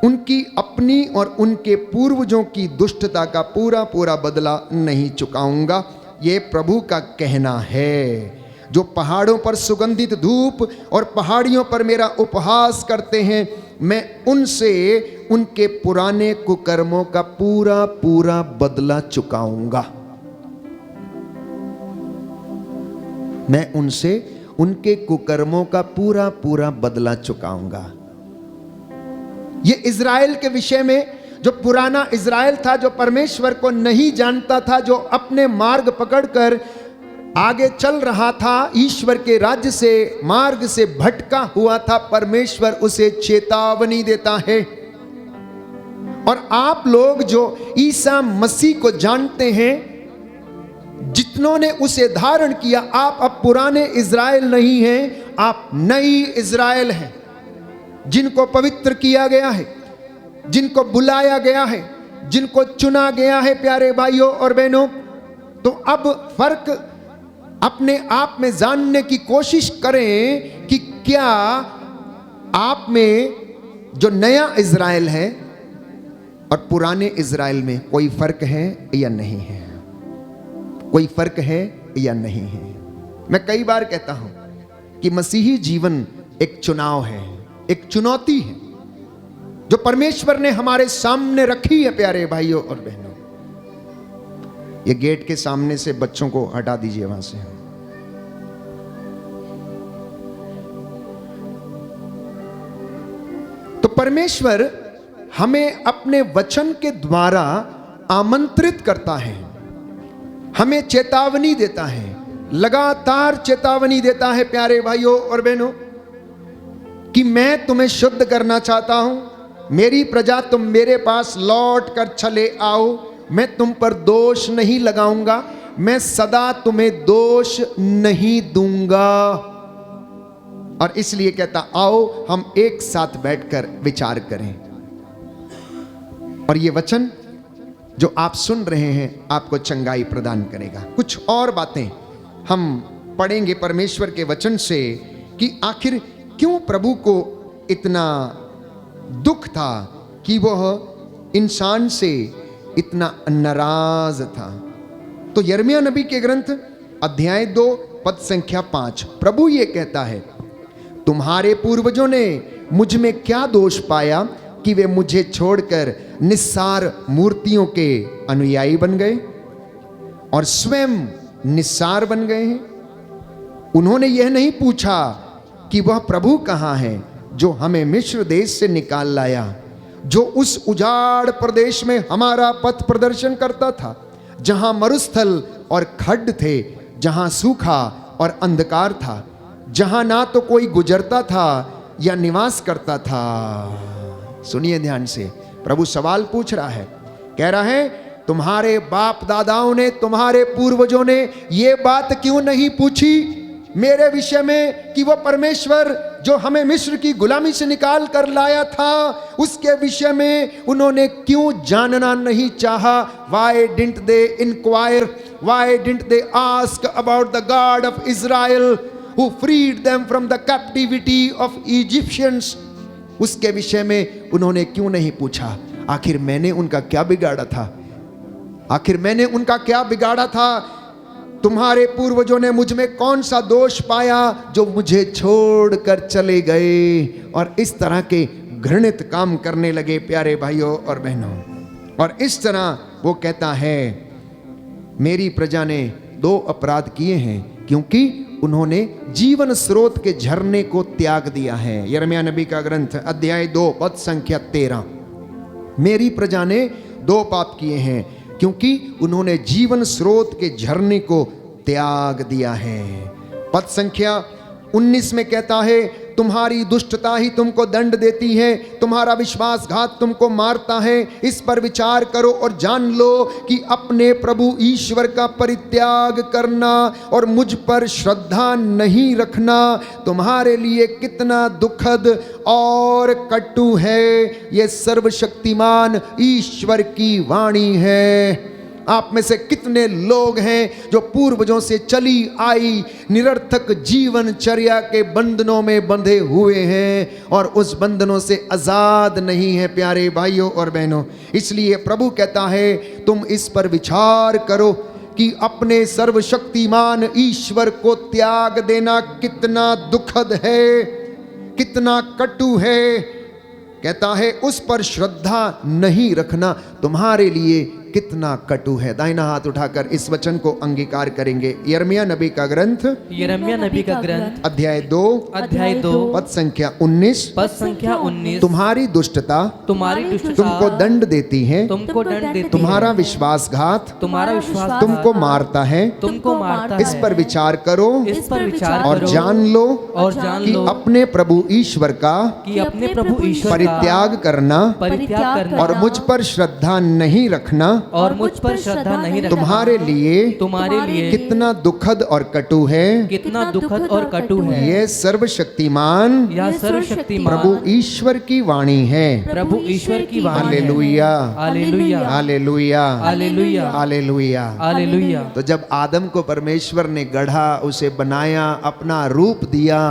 उनकी अपनी और उनके पूर्वजों की दुष्टता का पूरा पूरा बदला नहीं चुकाऊंगा। ये प्रभु का कहना है। जो पहाड़ों पर सुगंधित धूप और पहाड़ियों पर मेरा उपहास करते हैं, मैं उनसे उनके पुराने कुकर्मों का पूरा पूरा बदला चुकाऊंगा। मैं उनसे उनके कुकर्मों का पूरा पूरा बदला चुकाऊंगा। ये इज़राइल के विषय में, जो पुराना इज़राइल था, जो परमेश्वर को नहीं जानता था, जो अपने मार्ग पकड़कर आगे चल रहा था, ईश्वर के राज्य से मार्ग से भटका हुआ था, परमेश्वर उसे चेतावनी देता है। और आप लोग जो ईसा मसीह को जानते हैं, जितनों ने उसे धारण किया, आप अब पुराने इज़राइल नहीं हैं, आप नई इज़राइल हैं, जिनको पवित्र किया गया है, जिनको बुलाया गया है, जिनको चुना गया है। प्यारे भाइयों और बहनों, तो अब फर्क अपने आप में जानने की कोशिश करें कि क्या आप में जो नया इज़राइल है और पुराने इज़राइल में कोई फर्क है या नहीं है, कोई फर्क है या नहीं है। मैं कई बार कहता हूं कि मसीही जीवन एक चुनाव है, एक चुनौती है जो परमेश्वर ने हमारे सामने रखी है। प्यारे भाइयों और बहनों, ये गेट के सामने से बच्चों को हटा दीजिए वहां से। तो परमेश्वर हमें अपने वचन के द्वारा आमंत्रित करता है, हमें चेतावनी देता है, लगातार चेतावनी देता है प्यारे भाइयों और बहनों, कि मैं तुम्हें शुद्ध करना चाहता हूं, मेरी प्रजा तुम मेरे पास लौट कर चले आओ, मैं तुम पर दोष नहीं लगाऊंगा, मैं सदा तुम्हें दोष नहीं दूंगा। और इसलिए कहता, आओ हम एक साथ बैठकर विचार करें। और ये वचन जो आप सुन रहे हैं आपको चंगाई प्रदान करेगा। कुछ और बातें हम पढ़ेंगे परमेश्वर के वचन से कि आखिर क्यों प्रभु को इतना दुख था कि वह इंसान से इतना नाराज था। तो यिर्मयाह नबी के ग्रंथ अध्याय 2 पद संख्या 5, प्रभु ये कहता है, तुम्हारे पूर्वजों ने मुझ में क्या दोष पाया कि वे मुझे छोड़कर निस्सार मूर्तियों के अनुयायी बन गए और स्वयं निस्सार बन गए हैं। उन्होंने यह नहीं पूछा कि वह प्रभु कहाँ है जो हमें मिस्र देश से निकाल लाया, जो उस उजाड़ प्रदेश में हमारा पथ प्रदर्शन करता था, जहां मरुस्थल और खड्ड थे, जहां सूखा और अंधकार था, जहां ना तो कोई गुजरता था या निवास करता था। सुनिए ध्यान से, प्रभु सवाल पूछ रहा है, कह रहा है, तुम्हारे बाप दादाओं ने, तुम्हारे पूर्वजों ने ये बात क्यों नहीं पूछी मेरे विषय में कि वो परमेश्वर जो हमें मिस्र की गुलामी से निकाल कर लाया था, उसके विषय में उन्होंने क्यों जानना नहीं चाहा? Why didn't they inquire? Why didn't they ask about the God of Israel who freed them from the captivity of Egyptians? उसके विषय में उन्होंने क्यों नहीं पूछा? आखिर मैंने उनका क्या बिगाड़ा था? आखिर मैंने उनका क्या बिगाड़ा था? तुम्हारे पूर्वजों ने मुझ में कौन सा दोष पाया जो मुझे छोड़कर चले गए और इस तरह के घृणित काम करने लगे? प्यारे भाइयों और बहनों, और इस तरह वो कहता है, मेरी प्रजा ने 2 अपराध किए हैं, क्योंकि उन्होंने जीवन स्रोत के झरने को त्याग दिया है। यिर्मयाह नबी का ग्रंथ अध्याय 2 पद संख्या 13, मेरी प्रजा ने 2 पाप किए हैं, क्योंकि उन्होंने जीवन स्रोत के झरने को त्याग दिया है। पद संख्या 19 में कहता है, तुम्हारी दुष्टता ही तुमको दंड देती है, तुम्हारा विश्वासघात तुमको मारता है। इस पर विचार करो और जान लो कि अपने प्रभु ईश्वर का परित्याग करना और मुझ पर श्रद्धा नहीं रखना तुम्हारे लिए कितना दुखद और कटु है। ये सर्वशक्तिमान ईश्वर की वाणी है। आप में से कितने लोग हैं जो पूर्वजों से चली आई निरर्थक जीवनचर्या के बंधनों में बंधे हुए हैं और उस बंधनों से आजाद नहीं है? प्यारे भाइयों और बहनों, इसलिए प्रभु कहता है, तुम इस पर विचार करो कि अपने सर्वशक्तिमान ईश्वर को त्याग देना कितना दुखद है, कितना कटु है। कहता है, उस पर श्रद्धा नहीं रखना तुम्हारे लिए कितना कटु है। दाहिना हाथ उठाकर इस वचन को अंगीकार करेंगे। यिर्मयाह नबी का ग्रंथ यिर्मयाह नबी का ग्रंथ अध्याय 2 पद संख्या 19। पद संख्या 19। तुम्हारी दुष्टता तुमको दंड देती है, तुमको दंड देती तुम्हारा विश्वासघात तुम्हारा विश्वास तुमको मारता है। तुमको मारता इस पर विचार करो इस पर विचार और करो जान लो और जान कि लो अपने प्रभु ईश्वर का कि अपने प्रभु ईश्वर का परित्याग करना परित्याग करना और मुझ पर श्रद्धा नहीं रखना और मुझ पर श्रद्धा नहीं रखना तुम्हारे लिए कितना दुखद और कटु है। कितना दुखद और कटु है। ये सर्वशक्तिमान यह सर्वशक्तिमान प्रभु ईश्वर की वाणी है। प्रभु ईश्वर की वाणी है। Hallelujah hallelujah hallelujah hallelujah hallelujah. Hallelujah. तो जब आदम को परमेश्वर ने गढ़ा, उसे बनाया, अपना रूप दिया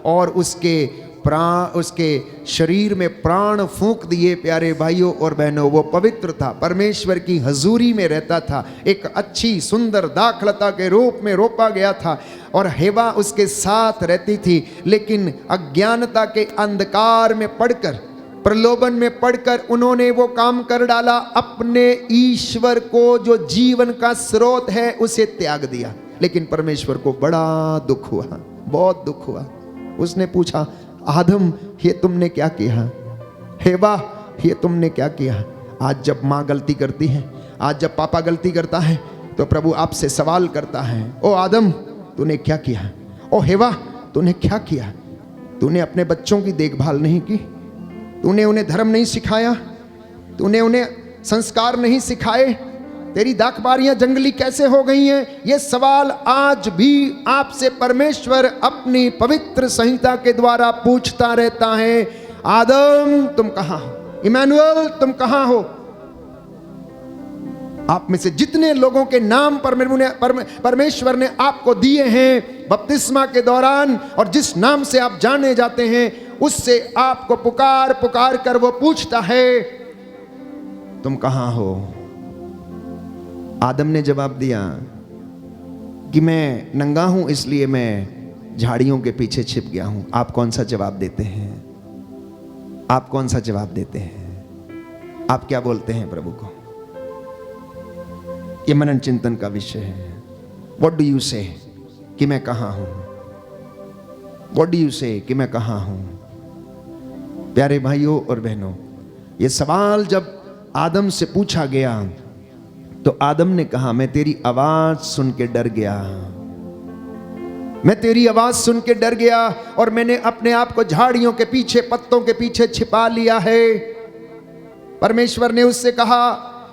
और उसके शरीर में प्राण फूंक दिए, प्यारे भाइयों और बहनों, वो पवित्र था, परमेश्वर की हजूरी में रहता था, एक अच्छी सुंदर दाखलता के रूप में रोपा गया था और हेवा उसके साथ रहती थी। लेकिन अज्ञानता के अंधकार में पड़कर, प्रलोभन में पड़कर उन्होंने वो काम कर डाला, अपने ईश्वर को जो जीवन का स्रोत है उसे त्याग दिया। लेकिन परमेश्वर को बड़ा दुख हुआ, बहुत दुख हुआ। उसने पूछा, आदम ये तुमने क्या किया? हेवा ये तुमने क्या किया? आज जब माँ गलती करती है, आज जब पापा गलती करता है, तो प्रभु आपसे सवाल करता है, ओ आदम तूने क्या किया? ओ हेवा तूने क्या किया? तूने अपने बच्चों की देखभाल नहीं की, तूने उन्हें धर्म नहीं सिखाया, तूने उन्हें संस्कार नहीं सिखाए, तेरी दाखबारियां जंगली कैसे हो गई हैं? ये सवाल आज भी आपसे परमेश्वर अपनी पवित्र संहिता के द्वारा पूछता रहता है। आदम तुम कहां हो? इमैनुअल तुम कहां हो? आप में से जितने लोगों के नाम परमेश्वर ने आपको दिए हैं बपतिस्मा के दौरान, और जिस नाम से आप जाने जाते हैं, उससे आपको पुकार पुकार कर वो पूछता है, तुम कहां हो? आदम ने जवाब दिया कि मैं नंगा हूं, इसलिए मैं झाड़ियों के पीछे छिप गया हूं। आप कौन सा जवाब देते हैं? आप कौन सा जवाब देते हैं? आप क्या बोलते हैं प्रभु को? ये मनन चिंतन का विषय है। व्हाट डू यू से कि मैं कहां हूं? व्हाट डू यू से कि मैं कहां हूं? प्यारे भाइयों और बहनों, ये सवाल जब आदम से पूछा गया तो आदम ने कहा, मैं तेरी आवाज सुन के डर गया, मैं तेरी आवाज सुन के डर गया और मैंने अपने आप को झाड़ियों के पीछे, पत्तों के पीछे छिपा लिया है। परमेश्वर ने उससे कहा,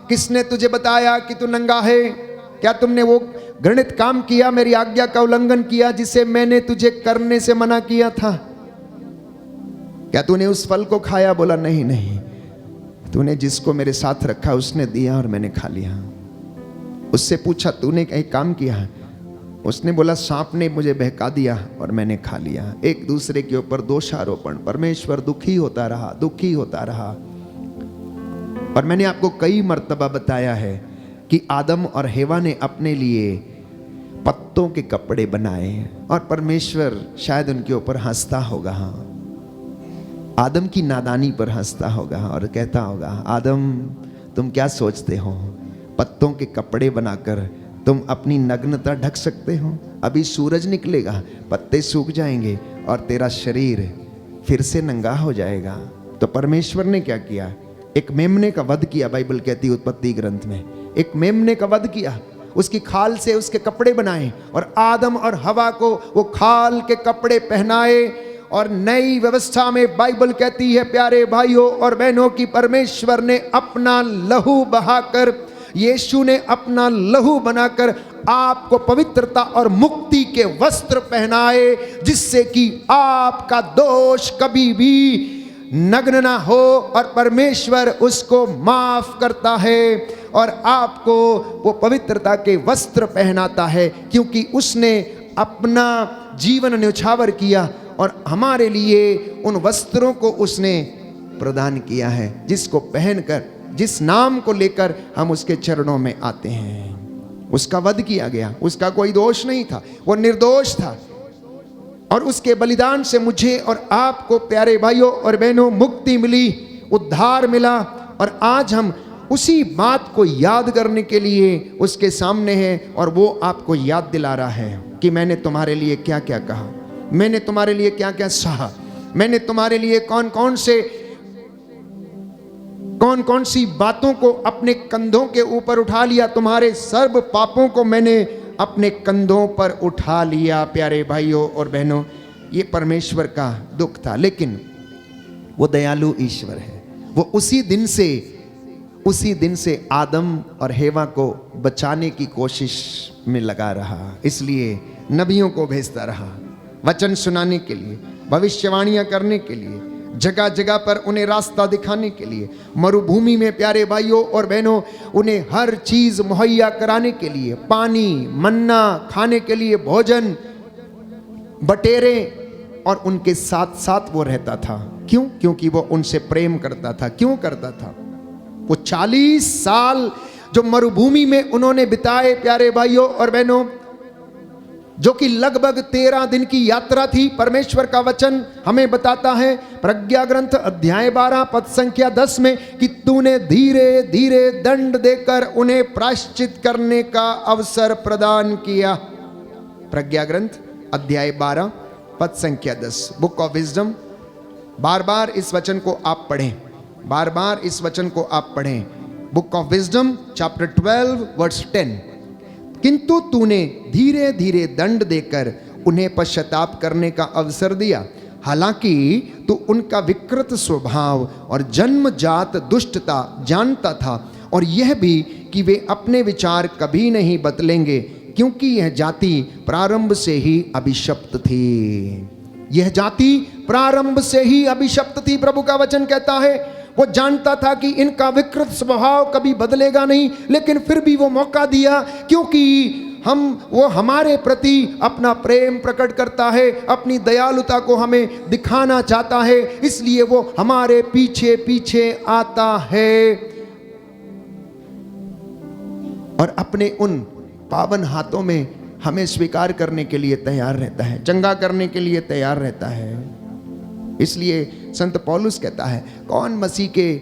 किसने तुझे बताया कि तू नंगा है? क्या तुमने वो घृणित काम किया, मेरी आज्ञा का उल्लंघन किया जिसे मैंने तुझे करने से मना किया था? क्या तूने उस फल को खाया? बोला नहीं नहीं, तूने जिसको मेरे साथ रखा उसने दिया और मैंने खा लिया। उससे पूछा, तूने एक काम किया? उसने बोला, सांप ने मुझे बहका दिया और मैंने खा लिया। एक दूसरे के ऊपर दोषारोपण। परमेश्वर दुखी होता रहा, दुखी होता रहा। और मैंने आपको कई मर्तबा बताया है कि आदम और हेवा ने अपने लिए पत्तों के कपड़े बनाए और परमेश्वर शायद उनके ऊपर हंसता होगा, आदम की नादानी पर हंसता होगा और कहता होगा, आदम तुम क्या सोचते हो? पत्तों के कपड़े बनाकर तुम अपनी नग्नता ढक सकते हो? अभी सूरज निकलेगा, पत्ते सूख जाएंगे और तेरा शरीर फिर से नंगा हो जाएगा। तो परमेश्वर ने क्या किया? एक मेमने का वध किया। बाइबल कहती है उत्पत्ति ग्रंथ में, एक मेमने का वध किया, उसकी खाल से उसके कपड़े बनाए और आदम और हवा को वो खाल के कपड़े पहनाए। और नई व्यवस्था में बाइबल कहती है, प्यारे भाइयों और बहनों, की परमेश्वर ने अपना लहू बहाकर, यीशु ने अपना लहू बनाकर आपको पवित्रता और मुक्ति के वस्त्र पहनाए, जिससे कि आपका दोष कभी भी नग्न ना हो और परमेश्वर उसको माफ करता है और आपको वो पवित्रता के वस्त्र पहनाता है, क्योंकि उसने अपना जीवन न्यौछावर किया और हमारे लिए उन वस्त्रों को उसने प्रदान किया है, जिसको पहनकर, जिस नाम को लेकर हम उसके चरणों में आते हैं। उसका वध किया गया, उसका कोई दोष नहीं था, वो निर्दोष था और उसके बलिदान से मुझे और आपको, प्यारे भाइयों और बहनों, मुक्ति मिली, उद्धार मिला। और आज हम उसी बात को याद करने के लिए उसके सामने है और वो आपको याद दिला रहा है कि मैंने तुम्हारे लिए क्या क्या कहा, मैंने तुम्हारे लिए क्या क्या सहा, मैंने तुम्हारे लिए कौन कौन सी बातों को अपने कंधों के ऊपर उठा लिया, तुम्हारे सर्व पापों को मैंने अपने कंधों पर उठा लिया। प्यारे भाइयों और बहनों, ये परमेश्वर का दुख था, लेकिन वो दयालु ईश्वर है। वो उसी दिन से आदम और हेवा को बचाने की कोशिश में लगा रहा, इसलिए नबियों को भेजता रहा, वचन सुनाने के लिए, भविष्यवाणियां करने के लिए, जगह जगह पर उन्हें रास्ता दिखाने के लिए, मरुभूमि में प्यारे भाइयों और बहनों उन्हें हर चीज मुहैया कराने के लिए, पानी, मन्ना खाने के लिए, भोजन, बटेरे, और उनके साथ साथ वो रहता था। क्यों? क्योंकि वो उनसे प्रेम करता था। क्यों करता था? वो 40 साल जो मरुभूमि में उन्होंने बिताए प्यारे भाइयों और बहनों, जो कि लगभग 13 दिन की यात्रा थी, परमेश्वर का वचन हमें बताता है प्रज्ञा ग्रंथ अध्याय 12 पद संख्या 10 में कि तूने धीरे धीरे दंड देकर उन्हें प्रायश्चित करने का अवसर प्रदान किया। प्रज्ञा ग्रंथ अध्याय 12 पद संख्या 10, बुक ऑफ विजडम। बार बार इस वचन को आप पढ़ें, बार बार इस वचन को आप पढ़ें। Book of wisdom chapter 12 verse 10। किंतु तूने धीरे धीरे दंड देकर उन्हें पश्चाताप करने का अवसर दिया, हालांकि तू उनका विकृत स्वभाव और जन्मजात दुष्टता जानता था, और यह भी कि वे अपने विचार कभी नहीं बदलेंगे, क्योंकि यह जाति प्रारंभ से ही अभिशप्त थी। यह जाति प्रारंभ से ही अभिशप्त थी। प्रभु का वचन कहता है वो जानता था कि इनका विकृत स्वभाव कभी बदलेगा नहीं, लेकिन फिर भी वो मौका दिया, क्योंकि वो हमारे प्रति अपना प्रेम प्रकट करता है, अपनी दयालुता को हमें दिखाना चाहता है, इसलिए वो हमारे पीछे पीछे आता है और अपने उन पावन हाथों में हमें स्वीकार करने के लिए तैयार रहता है, चंगा करने के लिए तैयार रहता है। इसलिए संत पौलुस कहता है, कौन मसीह के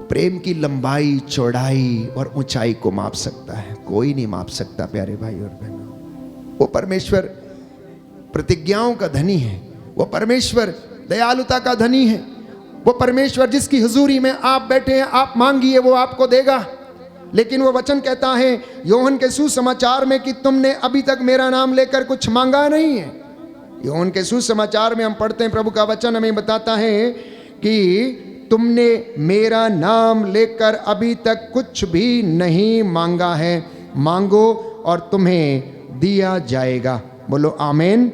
प्रेम की लंबाई, चौड़ाई और ऊंचाई को माप सकता है? कोई नहीं माप सकता प्यारे भाई और बहनों। वो परमेश्वर प्रतिज्ञाओं का धनी है, वो परमेश्वर दयालुता का धनी है, वो परमेश्वर जिसकी हुजूरी में आप बैठे हैं, आप मांगिए वो आपको देगा। लेकिन वो वचन कहता है योहन के सुसमाचार में कि तुमने अभी तक मेरा नाम लेकर कुछ मांगा नहीं है। योहन के सुसमाचार में हम पढ़ते हैं, प्रभु का वचन हमें बताता है कि तुमने मेरा नाम लेकर अभी तक कुछ भी नहीं मांगा है, मांगो और तुम्हें दिया जाएगा। बोलो आमीन,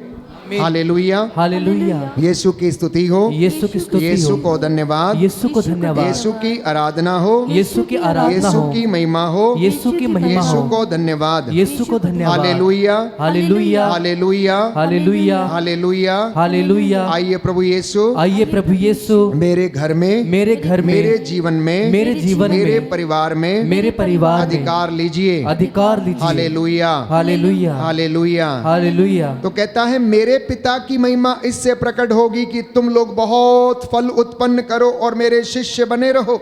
हालेलुया, हालेलुया। यीशु की स्तुति हो, यीशु की स्तुति हो, यीशु को धन्यवाद, यीशु को धन्यवाद, यीशु की आराधना हो, यीशु की आराधना यीशु हो, की महिमा हो, यीशु की महिमा यीशु हो, को धन्यवाद, यीशु को धन्यवाद। Hallelujah, hallelujah, hallelujah, hallelujah, hallelujah, हालेलुया। आइए प्रभु यीशु, आइए प्रभु यीशु मेरे घर में, मेरे घर में, मेरे जीवन में, मेरे जीवन में, मेरे परिवार में, मेरे परिवार में अधिकार लीजिए, अधिकार लीजिए। Hallelujah, hallelujah, hallelujah, hallelujah. तो कहता है मेरे पिता की महिमा इससे प्रकट होगी कि तुम लोग बहुत फल उत्पन्न करो और मेरे शिष्य बने रहो।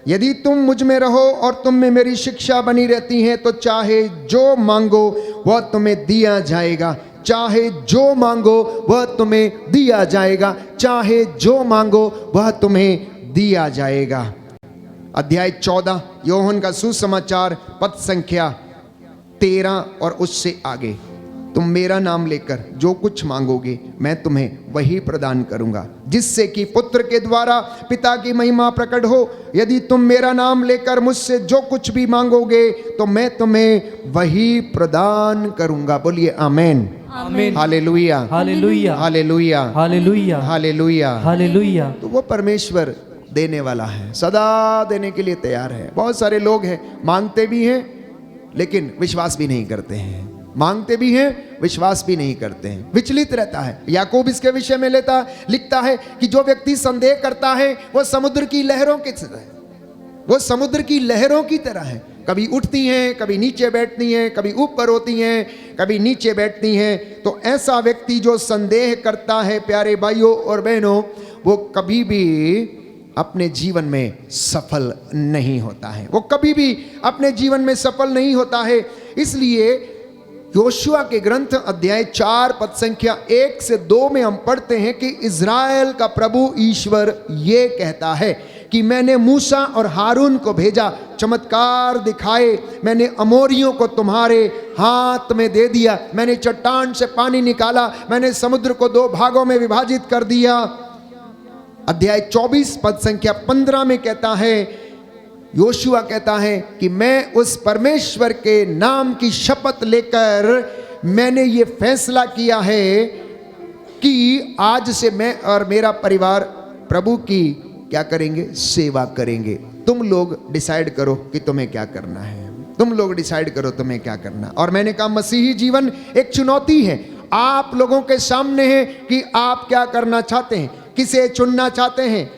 यदि तुम मुझ में रहो और तुम में मेरी शिक्षा बनी रहती है तो चाहे जो मांगो वह तुम्हें दिया जाएगा, चाहे जो मांगो वह तुम्हें दिया जाएगा, चाहे जो मांगो वह तुम्हें दिया जाएगा। अध्याय 14 योहन का सुसमाचार पद संख्या 13 और उससे आगे, तुम मेरा नाम लेकर जो कुछ मांगोगे मैं तुम्हें वही प्रदान करूंगा, जिससे कि पुत्र के द्वारा पिता की महिमा प्रकट हो। यदि तुम मेरा नाम लेकर मुझसे जो कुछ भी मांगोगे तो मैं तुम्हें वही प्रदान करूंगा। बोलिए आमीन, आमीन, hallelujah, hallelujah, hallelujah, hallelujah, hallelujah, hallelujah. तो वो परमेश्वर देने वाला है, सदा देने के लिए तैयार है। बहुत सारे लोग हैं मांगते भी हैं लेकिन विश्वास भी नहीं करते हैं, मांगते भी हैं विश्वास भी नहीं करते हैं, विचलित रहता है। याकूब इसके विषय में लिखता है कि जो व्यक्ति संदेह करता है वो समुद्र की लहरों की तरह है, वो समुद्र की लहरों की तरह है, कभी उठती हैं, कभी नीचे बैठती हैं, कभी ऊपर होती हैं, कभी नीचे बैठती हैं। तो ऐसा व्यक्ति जो संदेह करता है प्यारे भाइयों और बहनों, वो कभी भी अपने जीवन में सफल नहीं होता है, वो कभी भी अपने जीवन में सफल नहीं होता है। इसलिए योशुआ के ग्रंथ अध्याय 4 पद संख्या 1 से 2 में हम पढ़ते हैं कि इज़राइल का प्रभु ईश्वर ये कहता है कि मैंने मूसा और हारून को भेजा, चमत्कार दिखाए, मैंने अमोरियों को तुम्हारे हाथ में दे दिया, मैंने चट्टान से पानी निकाला, मैंने समुद्र को 2 भागों में विभाजित कर दिया। अध्याय 24 पद संख्या 15 में कहता है, योशुआ कहता है कि मैं उस परमेश्वर के नाम की शपथ लेकर मैंने ये फैसला किया है कि आज से मैं और मेरा परिवार प्रभु की क्या करेंगे, सेवा करेंगे। तुम लोग डिसाइड करो कि तुम्हें क्या करना है, तुम लोग डिसाइड करो तुम्हें क्या करना। और मैंने कहा मसीही जीवन एक चुनौती है, आप लोगों के सामने है कि आप क्या करना चाहते हैं, किसे चुनना चाहते हैं।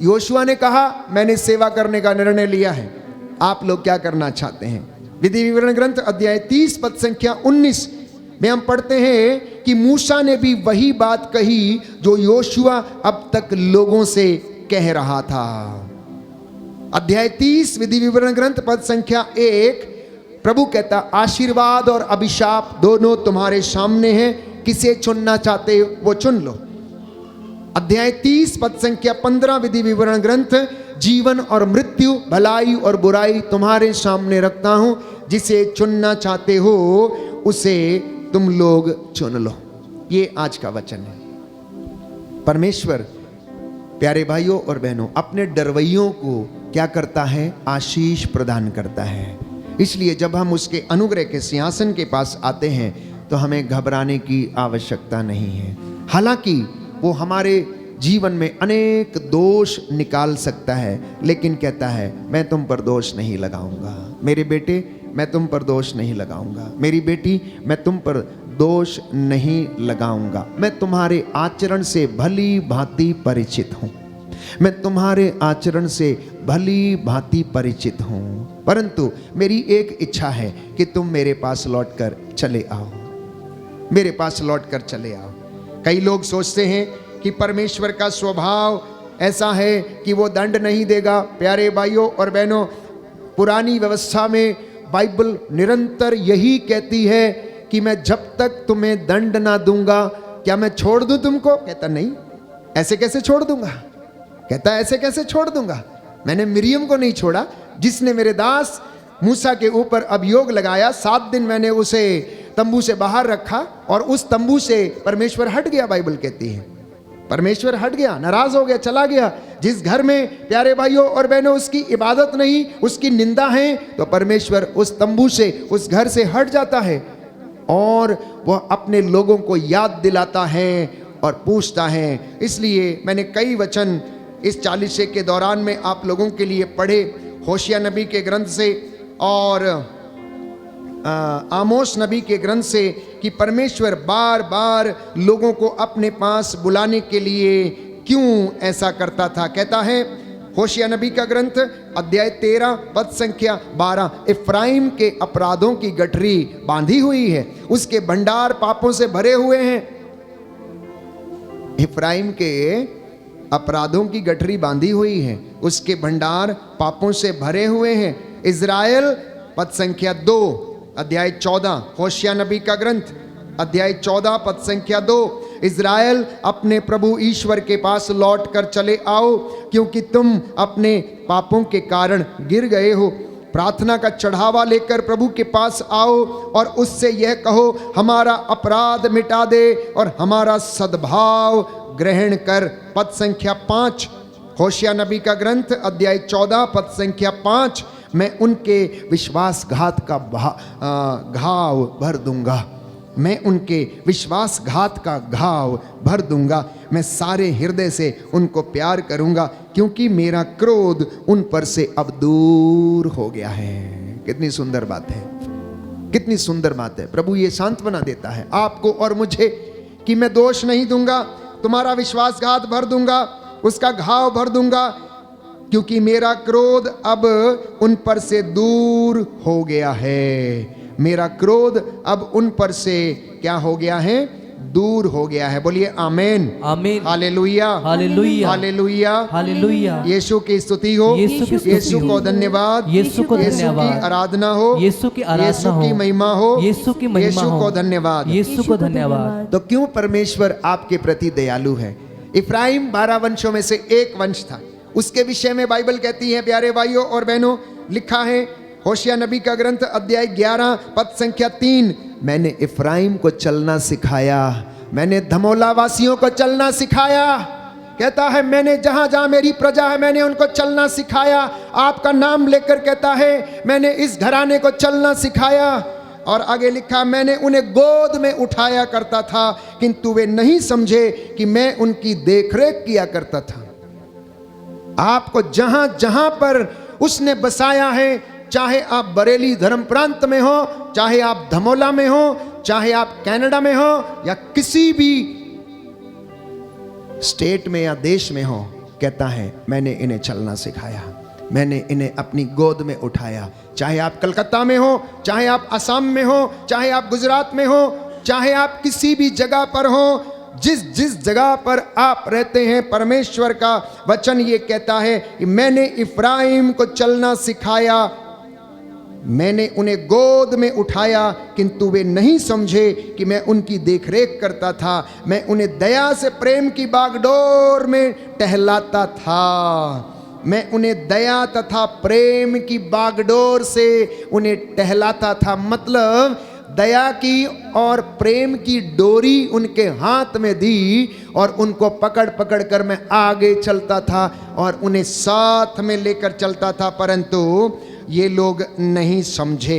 योशुआ ने कहा मैंने सेवा करने का निर्णय लिया है, आप लोग क्या करना चाहते हैं। विधि विवरण ग्रंथ अध्याय 30 पद संख्या 19 में हम पढ़ते हैं कि मूसा ने भी वही बात कही जो योशुआ अब तक लोगों से कह रहा था। अध्याय 30 विधि विवरण ग्रंथ पद संख्या 1, प्रभु कहता आशीर्वाद और अभिशाप दोनों तुम्हारे सामने हैं, किसे चुनना चाहते हो वो चुन लो। अध्याय 30 पद संख्या 15 विधि विवरण ग्रंथ, जीवन और मृत्यु, भलाई और बुराई तुम्हारे सामने रखता हूं, जिसे चुनना चाहते हो उसे तुम लोग चुन लो। ये आज का वचन है। परमेश्वर प्यारे भाइयों और बहनों अपने डरवैयों को क्या करता है, आशीष प्रदान करता है। इसलिए जब हम उसके अनुग्रह के सिंहासन के पास आते हैं तो हमें घबराने की आवश्यकता नहीं है। हालांकि वो हमारे जीवन में अनेक दोष निकाल सकता है, लेकिन कहता है मैं तुम पर दोष नहीं लगाऊंगा। मेरे बेटे मैं तुम पर दोष नहीं लगाऊंगा, मेरी बेटी मैं तुम पर दोष नहीं लगाऊंगा। मैं तुम्हारे आचरण से भली भांति परिचित हूं, मैं तुम्हारे आचरण से भली भांति परिचित हूं, परंतु मेरी एक इच्छा है कि तुम मेरे पास लौटकर चले आओ, मेरे पास लौटकर चले आओ। कई लोग सोचते हैं कि परमेश्वर का स्वभाव ऐसा है कि वो दंड नहीं देगा। प्यारे भाइयों और बहनों, पुरानी व्यवस्था में बाइबल निरंतर यही कहती है कि मैं जब तक तुम्हें दंड ना दूंगा क्या मैं छोड़ दूं तुमको। कहता नहीं, ऐसे कैसे छोड़ दूंगा। कहता ऐसे कैसे छोड़ दूंगा। मैंने मिरियम को नहीं छोड़ा, जिसने मेरे दास मूसा के ऊपर अभियोग लगाया। 7 दिन मैंने उसे तंबू से बाहर रखा और उस तंबू से परमेश्वर हट गया। बाइबल कहती है परमेश्वर हट गया, नाराज हो गया, चला गया। जिस घर में प्यारे भाइयों और बहनों उसकी इबादत नहीं, उसकी निंदा है, तो परमेश्वर उस तंबू से, उस घर से हट जाता है और वह अपने लोगों को याद दिलाता है और पूछता है। इसलिए मैंने कई वचन इस 40 के दौरान में आप लोगों के लिए पढ़े, होशिया नबी के ग्रंथ से और आमोस नबी के ग्रंथ से, कि परमेश्वर बार बार लोगों को अपने पास बुलाने के लिए क्यों ऐसा करता था। कहता है होशिया नबी का ग्रंथ अध्याय 13 पद संख्या 12, इफ्राइम के अपराधों की गठरी बांधी हुई है, उसके भंडार पापों से भरे हुए हैं। इफ्राइम के अपराधों की गठरी बांधी हुई है, उसके भंडार पापों से भरे हुए हैं। इज़राइल पद संख्या 2 अध्याय 14, होशिया नबी का ग्रंथ अध्याय 14 पद संख्या 2, इज़राइल अपने प्रभु ईश्वर के पास लौट कर चले आओ, क्योंकि तुम अपने पापों के कारण गिर गए हो। प्रार्थना का चढ़ावा लेकर प्रभु के पास आओ और उससे यह कहो, हमारा अपराध मिटा दे और हमारा सद्भाव ग्रहण कर। पद संख्या 5, होशिया नबी का ग्रंथ अध्याय 14 पद संख्या 5, मैं उनके विश्वासघात का घाव भर दूंगा, मैं उनके विश्वासघात का घाव भर दूंगा, मैं सारे हृदय से उनको प्यार करूंगा, क्योंकि मेरा क्रोध उन पर से अब दूर हो गया है। कितनी सुंदर बात है, कितनी सुंदर बात है। प्रभु ये सांत्वना देता है आपको और मुझे कि मैं दोष नहीं दूंगा, तुम्हारा विश्वासघात भर दूंगा, उसका घाव भर दूंगा, क्योंकि मेरा क्रोध अब उन पर से दूर हो गया है। मेरा क्रोध अब उन पर से क्या हो गया है, दूर हो गया है। बोलिए आमीन, आमीन, हालेलुया, हालेलुया, हालेलुया, हालेलुया। यीशु की स्तुति हो, यीशु की स्तुति यीशु हो। को धन्यवाद, यीशु को यीशु की धन्यवाद। आराधना हो, यीशु की आराधना यीशु हो। की महिमा हो, यीशु की महिमा यीशु हो। को धन्यवाद। यीशु को धन्यवाद। तो क्यों परमेश्वर आपके प्रति दयालु है? इफ्राइम 12 वंशों में से एक वंश था। उसके विषय में बाइबल कहती है, प्यारे भाइयों और बहनों, लिखा है होशिया नबी का ग्रंथ अध्याय 11 पद संख्या 3, मैंने इफ्राइम को चलना सिखाया, मैंने धमोला वासियों को चलना सिखाया। कहता है मैंने जहां जहां मेरी प्रजा है मैंने उनको चलना सिखाया। आपका नाम लेकर कहता है मैंने इस घराने को चलना सिखाया। और आगे लिखा, मैंने उन्हें गोद में उठाया करता था किंतु वे नहीं समझे कि मैं उनकी देखरेख किया करता था। आपको जहां जहां पर उसने बसाया है, चाहे आप बरेली धर्म प्रांत में हो, चाहे आप धमोला में हो, चाहे आप कनाडा में हो या किसी भी स्टेट में या देश में हो, कहता है मैंने इन्हें चलना सिखाया, मैंने इन्हें अपनी गोद में उठाया। चाहे आप कलकत्ता में हो, चाहे आप असम में हो, चाहे आप गुजरात में हो, चाहे आप किसी भी जगह पर हो, जिस जिस जगह पर आप रहते हैं, परमेश्वर का वचन ये कहता है कि मैंने इफ्राइम को चलना सिखाया, मैंने उन्हें गोद में उठाया किंतु वे नहीं समझे कि मैं उनकी देखरेख करता था। मैं उन्हें दया से प्रेम की बागडोर में टहलाता था। मैं उन्हें दया तथा प्रेम की बागडोर से उन्हें टहलाता था। मतलब दया की और प्रेम की डोरी उनके हाथ में दी और उनको पकड़ पकड़ कर मैं आगे चलता था और उन्हें साथ में लेकर चलता था, परंतु ये लोग नहीं समझे।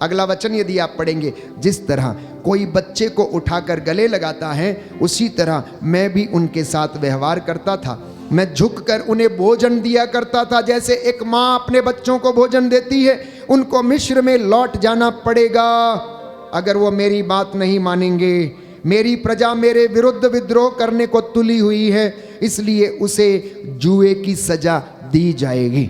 अगला वचन यदि आप पढ़ेंगे, जिस तरह कोई बच्चे को उठाकर गले लगाता है उसी तरह मैं भी उनके साथ व्यवहार करता था। मैं झुककर उन्हें भोजन दिया करता था, जैसे एक माँ अपने बच्चों को भोजन देती है। उनको मिस्र में लौट जाना पड़ेगा अगर वो मेरी बात नहीं मानेंगे। मेरी प्रजा मेरे विरुद्ध विद्रोह करने को तुली हुई है, इसलिए उसे जुए की सजा दी जाएगी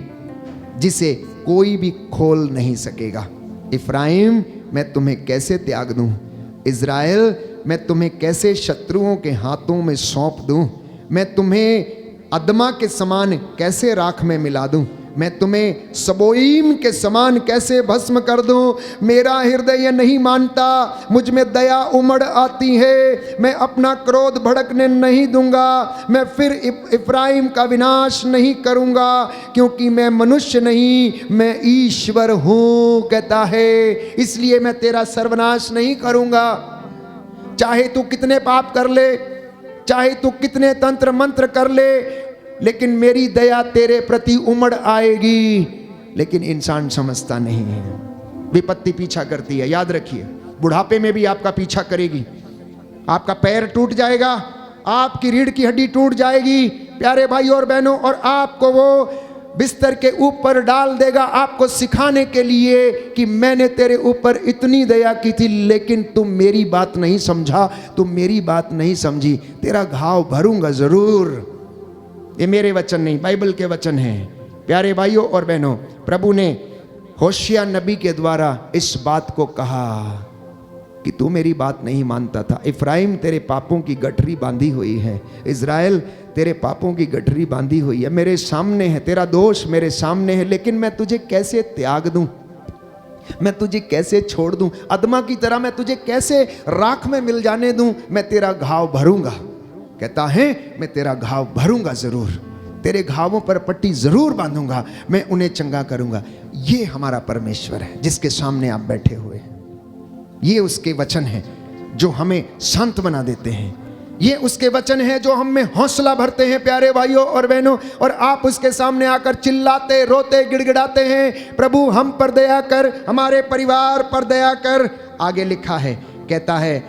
जिसे कोई भी खोल नहीं सकेगा। इफ्राइम, मैं तुम्हें कैसे त्याग दूं? इज़राइल, मैं तुम्हें कैसे शत्रुओं के हाथों में सौंप दूं? मैं तुम्हें अदमा के समान कैसे राख में मिला दूं? मैं तुम्हें सबोईम के समान कैसे भस्म कर दूं? मेरा हृदय यह नहीं मानता, मुझ में दया उमड़ आती है। मैं अपना क्रोध भड़कने नहीं दूंगा। मैं फिर इफ्राइम का विनाश नहीं करूंगा, क्योंकि मैं मनुष्य नहीं, मैं ईश्वर हूं, कहता है। इसलिए मैं तेरा सर्वनाश नहीं करूंगा। चाहे तू कितने पाप कर ले, चाहे तू कितने तंत्र मंत्र कर ले, लेकिन मेरी दया तेरे प्रति उमड़ आएगी। लेकिन इंसान समझता नहीं है। विपत्ति पीछा करती है, याद रखिए। बुढ़ापे में भी आपका पीछा करेगी। आपका पैर टूट जाएगा, आपकी रीढ़ की हड्डी टूट जाएगी, प्यारे भाई और बहनों, और आपको वो बिस्तर के ऊपर डाल देगा, आपको सिखाने के लिए कि मैंने तेरे ऊपर इतनी दया की थी, लेकिन तुम मेरी बात नहीं समझा, तुम मेरी बात नहीं समझी, तेरा घाव भरूंगा जरूर। ये मेरे वचन नहीं, बाइबल के वचन हैं। प्यारे भाइयों और बहनों, प्रभु ने होशिया नबी के द्वारा इस बात को कहा कि तू मेरी बात नहीं मानता था। इफ्राइम, तेरे पापों की गठरी बांधी हुई है। इज़राइल, तेरे पापों की गठरी बांधी हुई है, मेरे सामने है, तेरा दोष मेरे सामने है, लेकिन मैं तुझे कैसे त्याग दूं? मैं तुझे कैसे छोड़ दूं? अदमा की तरह मैं तुझे कैसे राख में मिल जाने दूं? मैं तेरा घाव भरूंगा, कहता है, मैं तेरा घाव भरूंगा जरूर, तेरे घावों पर पट्टी जरूर बांधूंगा, मैं उन्हें चंगा करूंगा। ये हमारा परमेश्वर है जिसके सामने आप बैठे हुए हैं। ये उसके वचन हैं जो हमें शांत बना देते हैं। ये उसके वचन हैं जो हम में हौसला भरते हैं, प्यारे भाइयों और बहनों। और आप उसके सामने आकर चिल्लाते, रोते, गिड़गिड़ाते हैं, प्रभु हम पर दया कर, हमारे परिवार पर दया कर। आगे लिखा है, कहता है,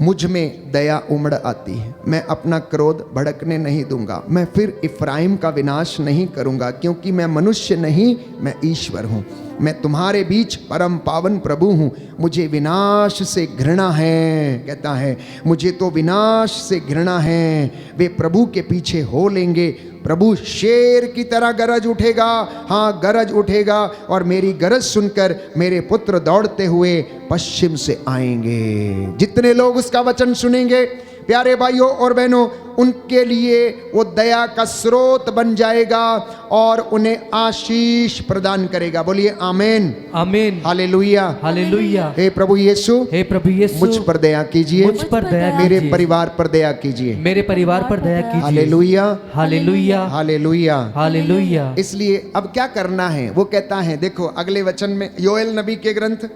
मुझ में दया उमड़ आती है। मैं अपना क्रोध भड़कने नहीं दूंगा, मैं फिर इफ्राइम का विनाश नहीं करूंगा, क्योंकि मैं मनुष्य नहीं, मैं ईश्वर हूँ। मैं तुम्हारे बीच परम पावन प्रभु हूँ, मुझे विनाश से घृणा है। कहता है मुझे तो विनाश से घृणा है। वे प्रभु के पीछे हो लेंगे। प्रभु शेर की तरह गरज उठेगा, हाँ गरज उठेगा, और मेरी गरज सुनकर मेरे पुत्र दौड़ते हुए पश्चिम से आएंगे। जितने लोग उसका वचन सुनेंगे प्यारे भाइयों और बहनों, उनके लिए वो दया का स्रोत बन जाएगा और उन्हें आशीष प्रदान करेगा। बोलिए आमीन आमीन। Hallelujah hallelujah. हे प्रभु यीशु, हे प्रभु यीशु, मुझ पर दया कीजिए, मुझ पर दया मेरे कीजिए, परिवार पर दया कीजिए, मेरे परिवार पर दया कीजिए। Hallelujah hallelujah. Hallelujah hallelujah. इसलिए अब क्या करना है वो कहता है, देखो अगले वचन में, योएल नबी के ग्रंथ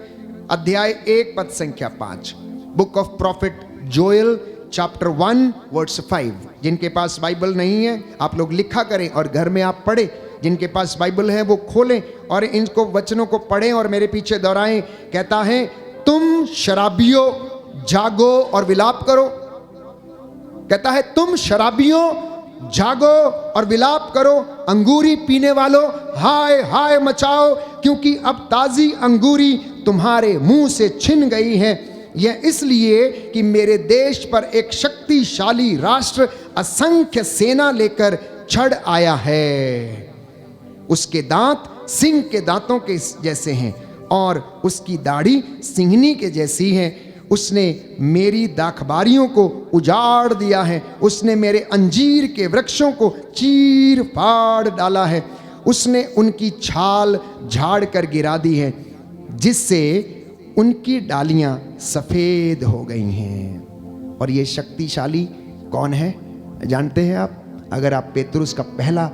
अध्याय 1 पद संख्या 5, book of prophet Joel chapter 1 verse 5। जिनके पास बाइबल नहीं है आप लोग लिखा करें और घर में आप पढ़ें। जिनके पास बाइबल है वो खोलें और इनको वचनों को पढ़ें और मेरे पीछे दोहराएं। कहता है तुम शराबियों जागो और विलाप करो। कहता है तुम शराबियों जागो और विलाप करो, अंगूरी पीने वालों हाय हाय मचाओ, क्योंकि अब ताजी अंगूरी तुम्हारे मुंह से छिन गई है। यह इसलिए कि मेरे देश पर एक शक्तिशाली राष्ट्र असंख्य सेना लेकर चढ़ आया है। उसके दांत सिंह के दांतों के जैसे हैं और उसकी दाढ़ी सिंहनी के जैसी है। उसने मेरी दाखबारियों को उजाड़ दिया है, उसने मेरे अंजीर के वृक्षों को चीर फाड़ डाला है, उसने उनकी छाल झाड़ कर गिरा दी है, जिससे उनकी डालियां सफेद हो गई हैं। और ये शक्तिशाली कौन है जानते हैं आप? अगर आप पेतरुस का पहला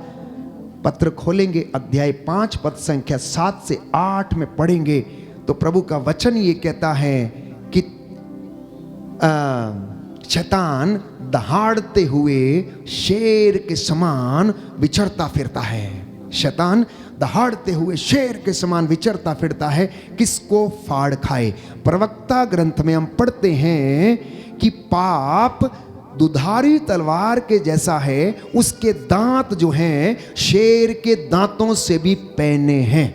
पत्र खोलेंगे, अध्याय 5 पद संख्या 7 से 8 में पढ़ेंगे तो प्रभु का वचन ये कहता है कि शैतान दहाड़ते हुए शेर के समान विचरता फिरता है। शैतान दहाड़ते हुए शेर के समान विचरता फिरता है, किसको फाड़ खाए। प्रवक्ता ग्रंथ में हम पढ़ते हैं कि पाप दुधारी तलवार के जैसा है, उसके दांत जो हैं शेर के दांतों से भी पैने हैं,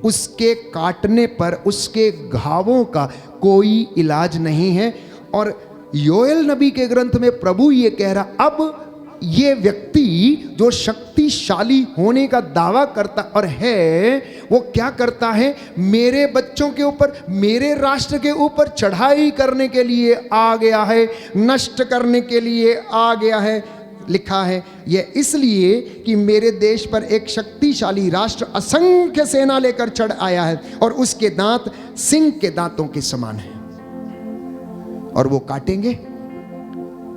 उसके काटने पर उसके घावों का कोई इलाज नहीं है। और योएल नबी के ग्रंथ में प्रभु ये कह रहा, अब ये व्यक्ति जो शक्तिशाली होने का दावा करता और है, वो क्या करता है? मेरे बच्चों के ऊपर, मेरे राष्ट्र के ऊपर चढ़ाई करने के लिए आ गया है, नष्ट करने के लिए आ गया है। लिखा है यह इसलिए कि मेरे देश पर एक शक्तिशाली राष्ट्र असंख्य सेना लेकर चढ़ आया है और उसके दांत सिंह के दांतों के समान है, और वो काटेंगे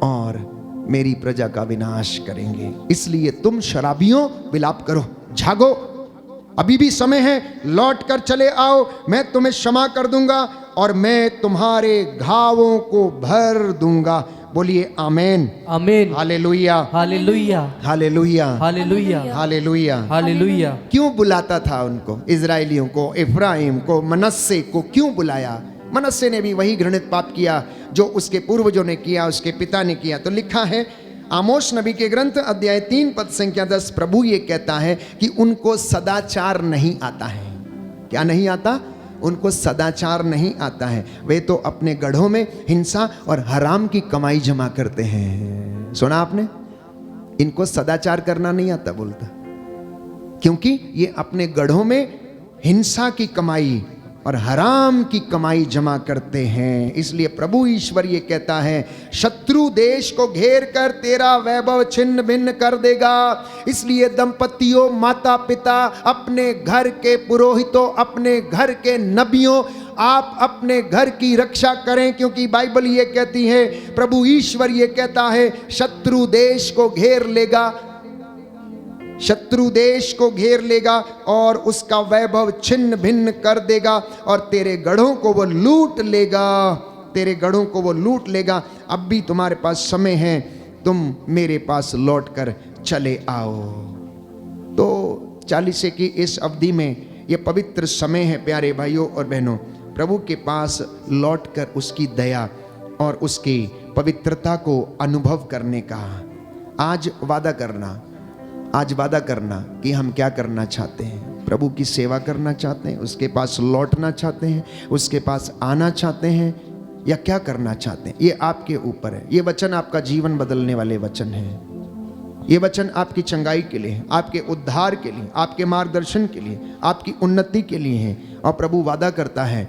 और मेरी प्रजा का विनाश करेंगे। इसलिए तुम शराबियों विलाप करो, जागो, अभी भी समय है, लौट कर चले आओ, मैं तुम्हें क्षमा कर दूंगा और मैं तुम्हारे घावों को भर दूंगा। बोलिए आमीन आमीन। Hallelujah hallelujah. Hallelujah hallelujah. Hallelujah. Hallelujah. क्यों बुलाता था उनको, इजराइलियों को, इफ्राइम को, मनस्से को क्यों बुलाया? मनस्से ने भी वही घृणित पाप किया जो उसके पूर्वजों ने किया, उसके पिता ने किया। तो लिखा है आमोस नबी के ग्रंथ अध्याय 3 पद संख्या 10, प्रभु ये कहता है कि उनको सदाचार नहीं आता है। क्या नहीं आता? उनको सदाचार नहीं आता है। वे तो अपने गढ़ों में हिंसा और हराम की कमाई जमा करते हैं। सुना आपने? इनको सदाचार करना नहीं आता बोलता, क्योंकि ये अपने गढ़ों में हिंसा की कमाई और हराम की कमाई जमा करते हैं। इसलिए प्रभु ईश्वर ये कहता है, शत्रु देश को घेर कर तेरा वैभव छिन्न भिन्न कर देगा। इसलिए दंपतियों, माता पिता, अपने घर के पुरोहितों, अपने घर के नबियों, आप अपने घर की रक्षा करें, क्योंकि बाइबल ये कहती है, प्रभु ईश्वर ये कहता है, शत्रु देश को घेर लेगा, शत्रु देश को घेर लेगा और उसका वैभव छिन्न भिन्न कर देगा और तेरे गढ़ों को वो लूट लेगा, तेरे गढ़ों को वो लूट लेगा। अब भी तुम्हारे पास समय है, तुम मेरे पास लौट कर चले आओ। तो 40 की इस अवधि में ये पवित्र समय है प्यारे भाइयों और बहनों, प्रभु के पास लौट कर उसकी दया और उसकी पवित्रता को अनुभव करने का। आज वादा करना कि हम क्या करना चाहते हैं। प्रभु की सेवा करना चाहते हैं, उसके पास लौटना चाहते हैं, उसके पास आना चाहते हैं, या क्या करना चाहते हैं, ये आपके ऊपर है। ये वचन आपका जीवन बदलने वाले वचन हैं। ये वचन आपकी चंगाई के लिए, आपके उद्धार के लिए, आपके मार्गदर्शन के लिए, आपकी उन्नति के लिए है। और प्रभु वादा करता है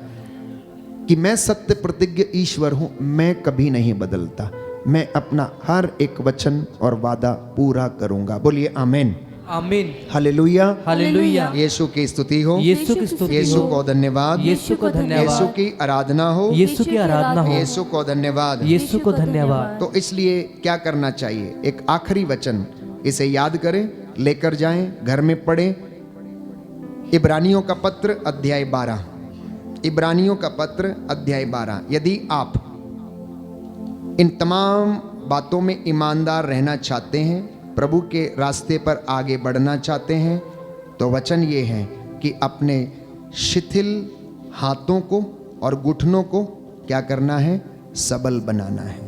कि मैं सत्य प्रतिज्ञ ईश्वर हूं, मैं कभी नहीं बदलता, मैं अपना हर एक वचन और वादा पूरा करूंगा। बोलिए आमीन, आमीन, हालेलुया, हालेलुया। यीशु की स्तुति हो, यीशु की स्तुति यीशु हो, को धन्यवाद, यीशु को धन्यवाद, यीशु की आराधना हो, यीशु की आराधना हो, यीशु को धन्यवाद। यीशु को धन्यवाद। तो इसलिए क्या करना चाहिए, एक आखिरी वचन इसे याद करें, लेकर जाएं, घर में पढ़ें। इब्रानियों का पत्र अध्याय 12, इब्रानियों का पत्र अध्याय 12। यदि आप इन तमाम बातों में ईमानदार रहना चाहते हैं, प्रभु के रास्ते पर आगे बढ़ना चाहते हैं, तो वचन ये है कि अपने शिथिल हाथों को और घुटनों को क्या करना है, सबल बनाना है,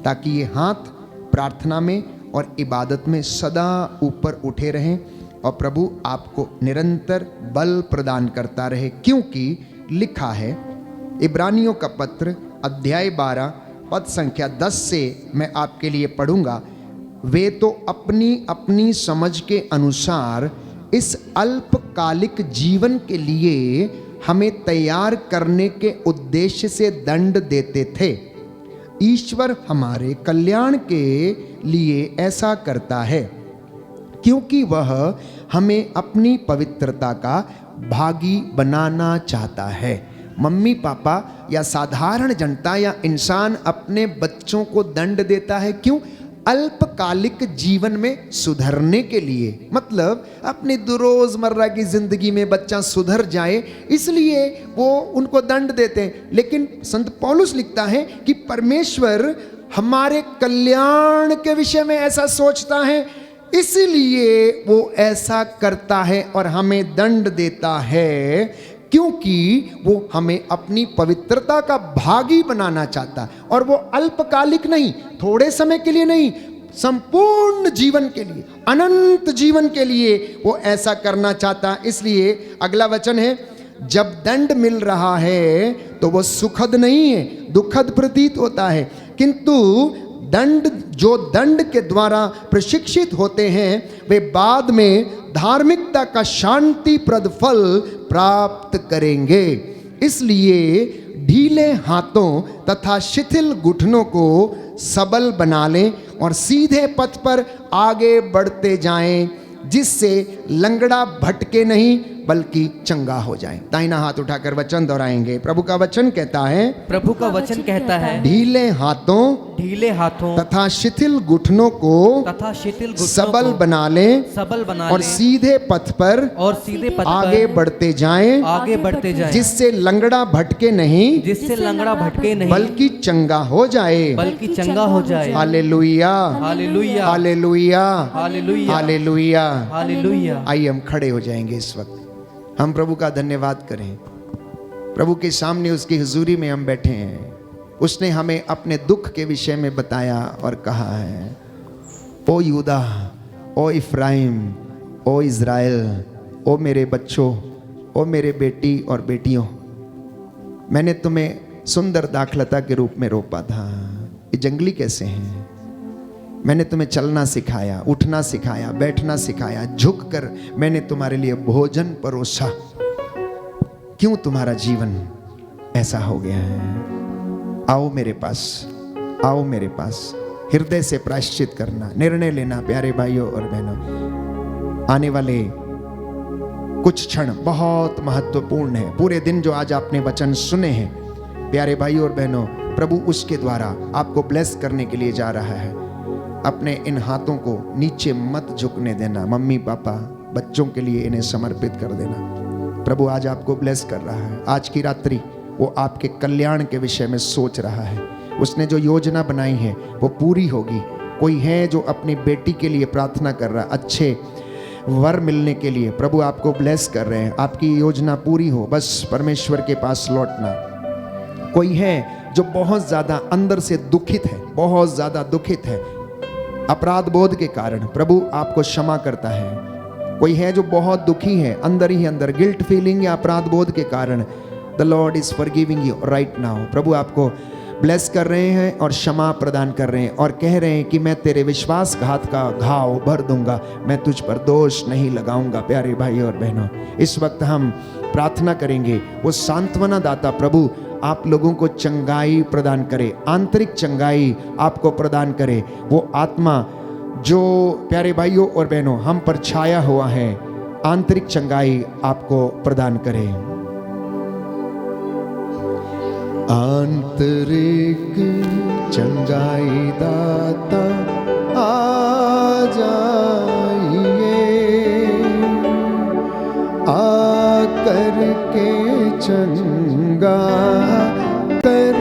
ताकि ये हाथ प्रार्थना में और इबादत में सदा ऊपर उठे रहें और प्रभु आपको निरंतर बल प्रदान करता रहे। क्योंकि लिखा है, इब्रानियों का पत्र अध्याय 12 पद संख्या 10 से मैं आपके लिए पढ़ूंगा। वे तो अपनी अपनी समझ के अनुसार इस अल्पकालिक जीवन के लिए हमें तैयार करने के उद्देश्य से दंड देते थे। ईश्वर हमारे कल्याण के लिए ऐसा करता है, क्योंकि वह हमें अपनी पवित्रता का भागी बनाना चाहता है। मम्मी पापा या साधारण जनता या इंसान अपने बच्चों को दंड देता है, क्यों? अल्पकालिक जीवन में सुधरने के लिए, मतलब अपनी रोजमर्रा की जिंदगी में बच्चा सुधर जाए, इसलिए वो उनको दंड देते हैं। लेकिन संत पौलुस लिखता है कि परमेश्वर हमारे कल्याण के विषय में ऐसा सोचता है, इसलिए वो ऐसा करता है और हमें दंड देता है, क्योंकि वो हमें अपनी पवित्रता का भागी बनाना चाहता है। और वो अल्पकालिक नहीं, थोड़े समय के लिए नहीं, संपूर्ण जीवन के लिए, अनंत जीवन के लिए वो ऐसा करना चाहता है। इसलिए अगला वचन है, जब दंड मिल रहा है तो वो सुखद नहीं है, दुखद प्रतीत होता है, किंतु जो दंड के द्वारा प्रशिक्षित होते हैं वे बाद में धार्मिकता का शांतिप्रद फल प्राप्त करेंगे। इसलिए ढीले हाथों तथा शिथिल घुटनों को सबल बना लें और सीधे पथ पर आगे बढ़ते जाएं, जिससे लंगड़ा भटके नहीं बल्कि चंगा हो जाए। दाहिना हाथ उठाकर वचन दोहराएंगे। प्रभु का वचन कहता है, प्रभु का वचन कहता है, ढीले हाथों तथा शिथिल घुटनों को सबल बना लें और सीधे पथ पर आगे बढ़ते जाएं, जिससे लंगड़ा भटके नहीं बल्कि चंगा हो जाए। Hallelujah, hallelujah, hallelujah, hallelujah, hallelujah, हालेलुया। आइए हम खड़े हो जाएंगे। इस वक्त हम प्रभु का धन्यवाद करें। प्रभु के सामने उसकी हुजूरी में हम बैठे हैं। उसने हमें अपने दुख के विषय में बताया और कहा है, ओ यूदा, ओ इफ्राइम, ओ इज़राइल, ओ मेरे बच्चों, ओ मेरे बेटी और बेटियों, मैंने तुम्हें सुंदर दाखलता के रूप में रोपा था। ये जंगली कैसे हैं? मैंने तुम्हें चलना सिखाया, उठना सिखाया, बैठना सिखाया, झुककर मैंने तुम्हारे लिए भोजन परोसा। क्यों तुम्हारा जीवन ऐसा हो गया है? आओ मेरे पास, आओ मेरे पास। हृदय से प्रायश्चित करना, निर्णय लेना। प्यारे भाइयों और बहनों, आने वाले कुछ क्षण बहुत महत्वपूर्ण है। पूरे दिन जो आज आपने वचन सुने हैं, प्यारे भाइयों और बहनों, प्रभु उसके द्वारा आपको ब्लेस करने के लिए जा रहा है। अपने इन हाथों को नीचे मत झुकने देना। मम्मी पापा बच्चों के लिए इन्हें समर्पित कर देना। प्रभु आज आपको ब्लेस कर रहा है। आज की रात्रि वो आपके कल्याण के विषय में सोच रहा है। उसने जो योजना बनाई है वो पूरी होगी। कोई है जो अपनी बेटी के लिए प्रार्थना कर रहा है, अच्छे वर मिलने के लिए। प्रभु आपको ब्लेस कर रहे हैं। आपकी योजना पूरी हो, बस परमेश्वर के पास लौटना। कोई है जो बहुत ज़्यादा अंदर से दुखित है, बहुत ज़्यादा दुखित है अपराध बोध के कारण, प्रभु आपको क्षमा करता है। कोई है जो बहुत दुखी है अंदर ही अंदर, गिल्ट फीलिंग या अपराध बोध के कारण, the lord is forgiving you right now. प्रभु आपको ब्लेस कर रहे हैं और क्षमा प्रदान कर रहे हैं और कह रहे हैं कि मैं तेरे विश्वासघात का घाव भर दूंगा, मैं तुझ पर दोष नहीं लगाऊंगा। प्यारे भाई और बहनों, इस वक्त हम प्रार्थना करेंगे, वो सांत्वना दाता प्रभु आप लोगों को चंगाई प्रदान करे, आंतरिक चंगाई आपको प्रदान करे। वो आत्मा जो प्यारे भाइयों और बहनों हम पर छाया हुआ है, आंतरिक चंगाई आपको प्रदान करे। आंतरिक चंगाई दाता आ जाइए, आकर के चंगा कर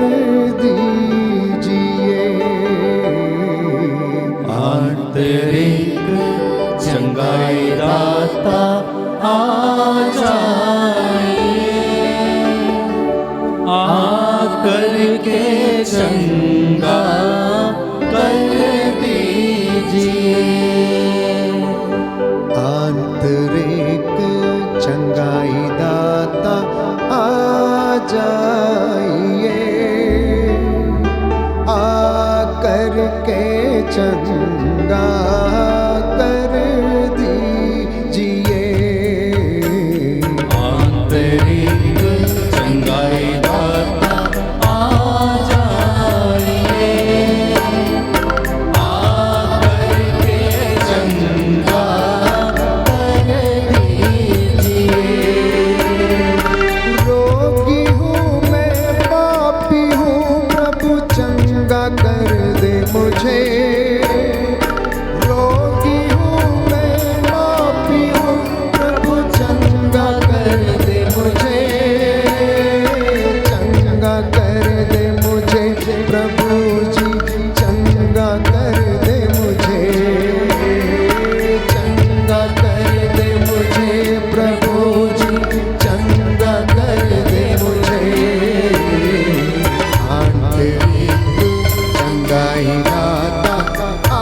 दीजिए। आंतरिक चंगाई दाता आ जाइए, आकर के चंगा कर दीजिए। आंतरिक चंगाई दाता आ जाइए, आकर के चंगा कर दीजिए। आंतरिक चंगाई दाता आ जाइए, आकर के चंगा कर दीजिए। रोगी हूँ मैं, पापी हूँ, प्रभु चंगा कर दे मुझे। रोगी हूँ मैं, पापी हूँ, प्रभु चंगा कर दे मुझे, चंगा कर दे मुझे प्रभु जी, चंगा कर दे मुझे, चंगा कर दे मुझे प्रभु जी, चंगा कर दे मुझे। आंतरिक चंगाई दाता आ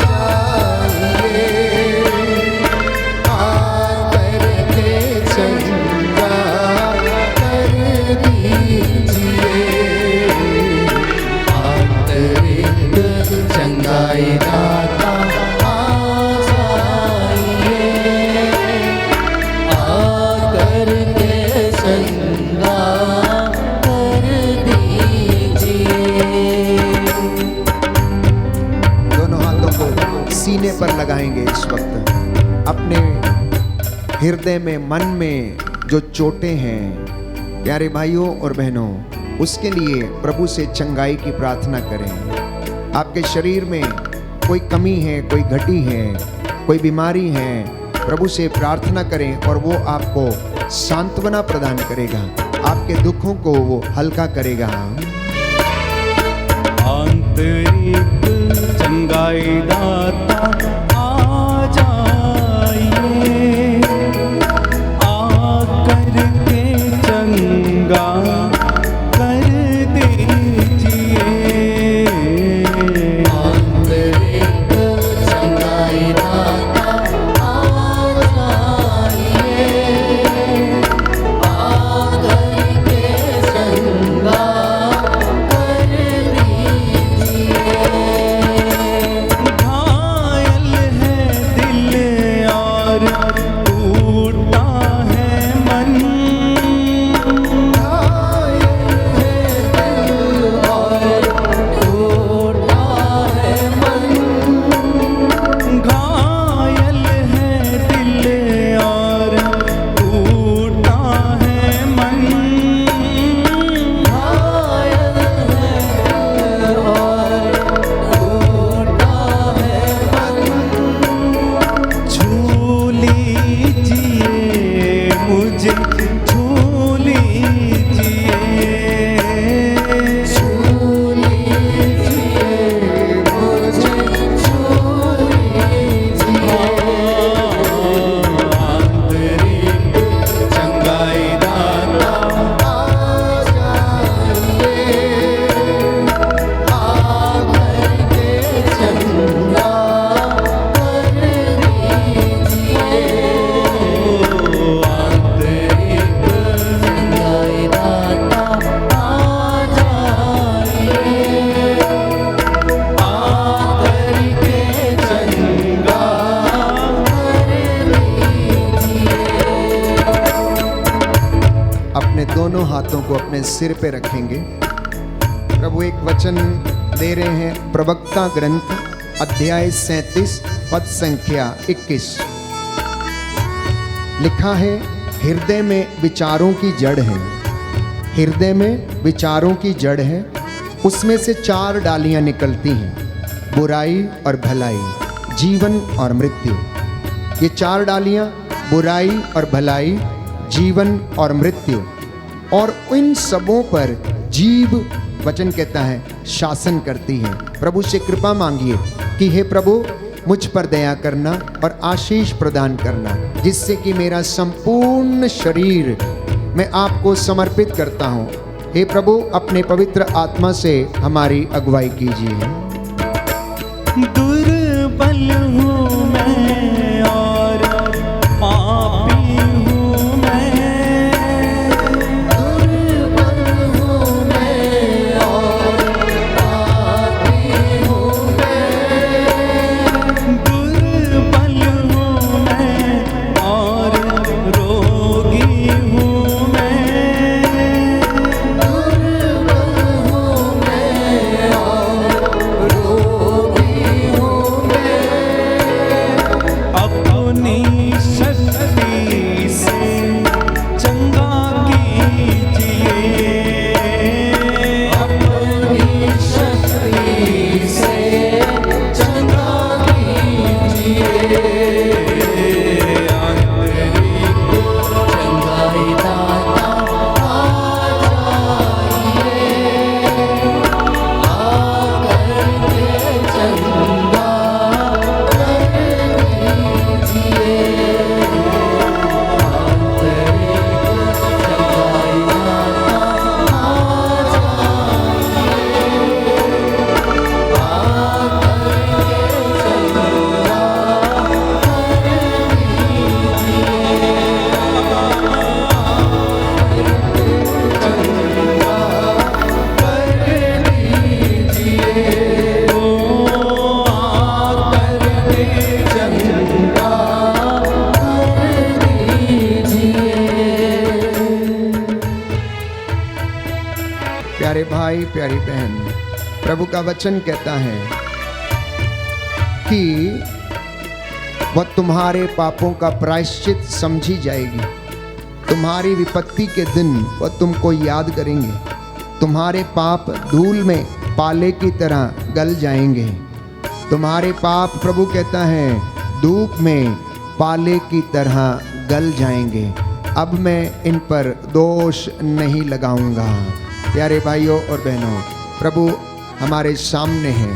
जाइए, आकर के चंगा कर दीजिए। आंतरिक चंगाई दाता आ जाइए, आकर के चंगा कर दीजिए। दोनों हाथों को सीने पर लगाएंगे इस वक्त। अपने हृदय में, मन में जो चोटें हैं प्यारे भाइयों और बहनों, उसके लिए प्रभु से चंगाई की प्रार्थना करें। आपके शरीर में कोई कमी है, कोई घटी है, कोई बीमारी है, प्रभु से प्रार्थना करें और वो आपको सांत्वना प्रदान करेगा, आपके दुखों को वो हल्का करेगा। आंतरिक चंगाई दाता आ जाइए, आकर के चंगा कर दीजिए। आंतरिक चंगाई दाता आ जाइए, आकर के चंगा कर दीजिए। दोनों हाथों को अपने सिर पे रखेंगे। प्रभु एक वचन दे रहे हैं, प्रवक्ता ग्रंथ अध्याय 37 पद संख्या 21। लिखा है, हृदय में विचारों की जड़ है, हृदय में विचारों की जड़ है, उसमें से 4 डालियां निकलती हैं, बुराई और भलाई, जीवन और मृत्यु। ये 4 डालियां, बुराई और भलाई, जीवन और मृत्यु, और इन सबों पर जीव, वचन कहता है, शासन करती है। प्रभु से कृपा मांगिए कि हे प्रभु मुझ पर दया करना और आशीष प्रदान करना, जिससे कि मेरा संपूर्ण शरीर मैं आपको समर्पित करता हूँ। हे प्रभु अपने पवित्र आत्मा से हमारी अगुवाई कीजिए। दुर्बल हूँ मैं और पापी हूँ मैं, दुर्बल हूँ मैं और पापी हूँ मैं, दुर्बल हूँ मैं और रोगी हूँ मैं, दुर्बल हूँ मैं और रोगी हूँ मैं। अपनी शक्ति से चंगा कीजिए, अपनी शक्ति से चंगा कीजिए। चंगाई दाता आ जाइए, आकर के चंगा कर दीजिए। चंगाई दाता आ जाइए, आकर के प्यारे भाई, प्यारी बहन, प्रभु का वचन कहता है कि वह तुम्हारे पापों का प्रायश्चित समझी जाएगी। तुम्हारी विपत्ति के दिन वह तुमको याद करेंगे। तुम्हारे पाप धूल में पाले की तरह गल जाएंगे। तुम्हारे पाप, प्रभु कहता है, धूप में पाले की तरह गल जाएंगे। अब मैं इन पर दोष नहीं लगाऊंगा। प्यारे भाइयों और बहनों, प्रभु हमारे सामने है,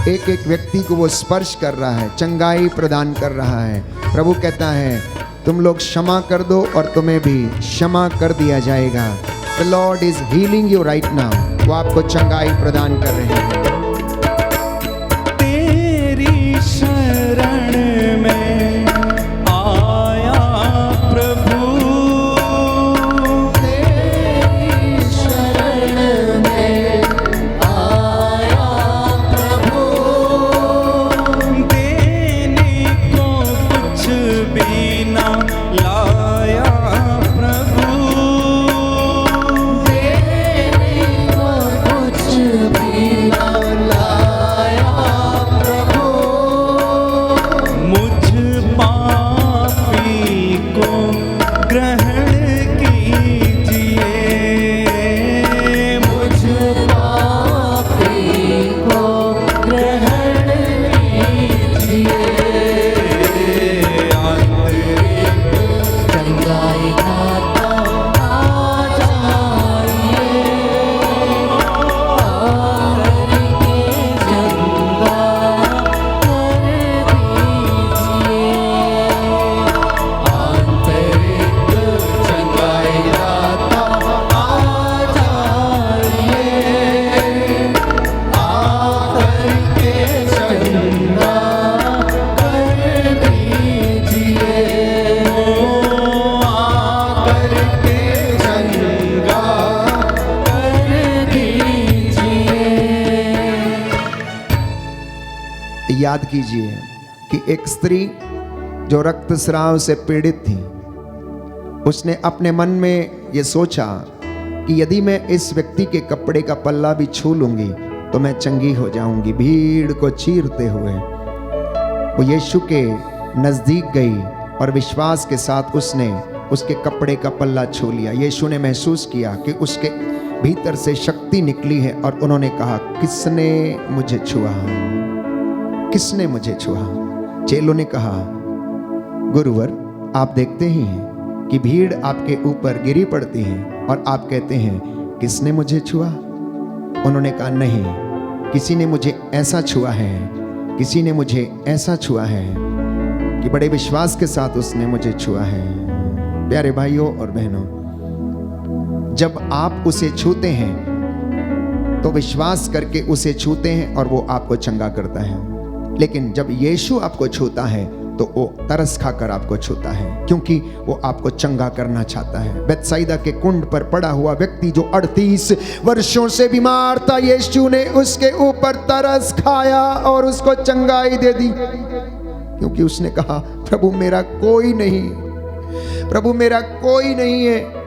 एक एक व्यक्ति को वो स्पर्श कर रहा है, चंगाई प्रदान कर रहा है। प्रभु कहता है, तुम लोग क्षमा कर दो और तुम्हें भी क्षमा कर दिया जाएगा। The lord is healing you right now. वो आपको चंगाई प्रदान कर रहे हैं। तेरी शरण में आया प्रभु, तेरी शरण में आया प्रभु, देने को कुछ भी ना लाया प्रभु, देने को कुछ भी ना लाया प्रभु। मुझ पापी को ग्रहण कीजिए, मुझ पापी को ग्रहण कीजिए। चंगाई दाता आ जाइए, आकर के चंगा कर दीजिए। आंतरिक चंगाई दाता आ जाइए, आकर के चंगा कर दीजिए। आकर के चंगा कर दीजिए। याद कीजिए कि एक स्त्री जो रक्तस्राव से पीड़ित थी, उसने अपने मन में ये सोचा कि यदि मैं इस व्यक्ति के कपड़े का पल्ला भी छू लूंगी तो मैं चंगी हो जाऊंगी। भीड़ को चीरते हुए वो यीशु के नजदीक गई और विश्वास के साथ उसने उसके कपड़े का पल्ला छू लिया। यीशु ने महसूस किया कि उसके भीतर से शक्ति निकली है और उन्होंने कहा, किसने मुझे छुआ? किसने मुझे छुआ? चेलों ने कहा, गुरुवर आप देखते ही हैं कि भीड़ आपके ऊपर गिरी पड़ती है और आप कहते हैं किसने मुझे छुआ? उन्होंने कहा, नहीं, किसी ने मुझे ऐसा छुआ है, किसी ने मुझे ऐसा छुआ है कि बड़े विश्वास के साथ उसने मुझे छुआ है। प्यारे भाइयों और बहनों, जब आप उसे छूते हैं तो विश्वास करके उसे छूते हैं और वो आपको चंगा करता है। लेकिन जब यीशु आपको छूता है तो वो तरस खाकर आपको छूता है, क्योंकि वो आपको चंगा करना चाहता है। बेथसाइदा के कुंड पर पड़ा हुआ व्यक्ति जो 38 वर्षों से बीमार था, यीशु ने उसके ऊपर तरस खाया और उसको चंगाई दे दी, क्योंकि उसने कहा, प्रभु मेरा कोई नहीं, प्रभु मेरा कोई नहीं है।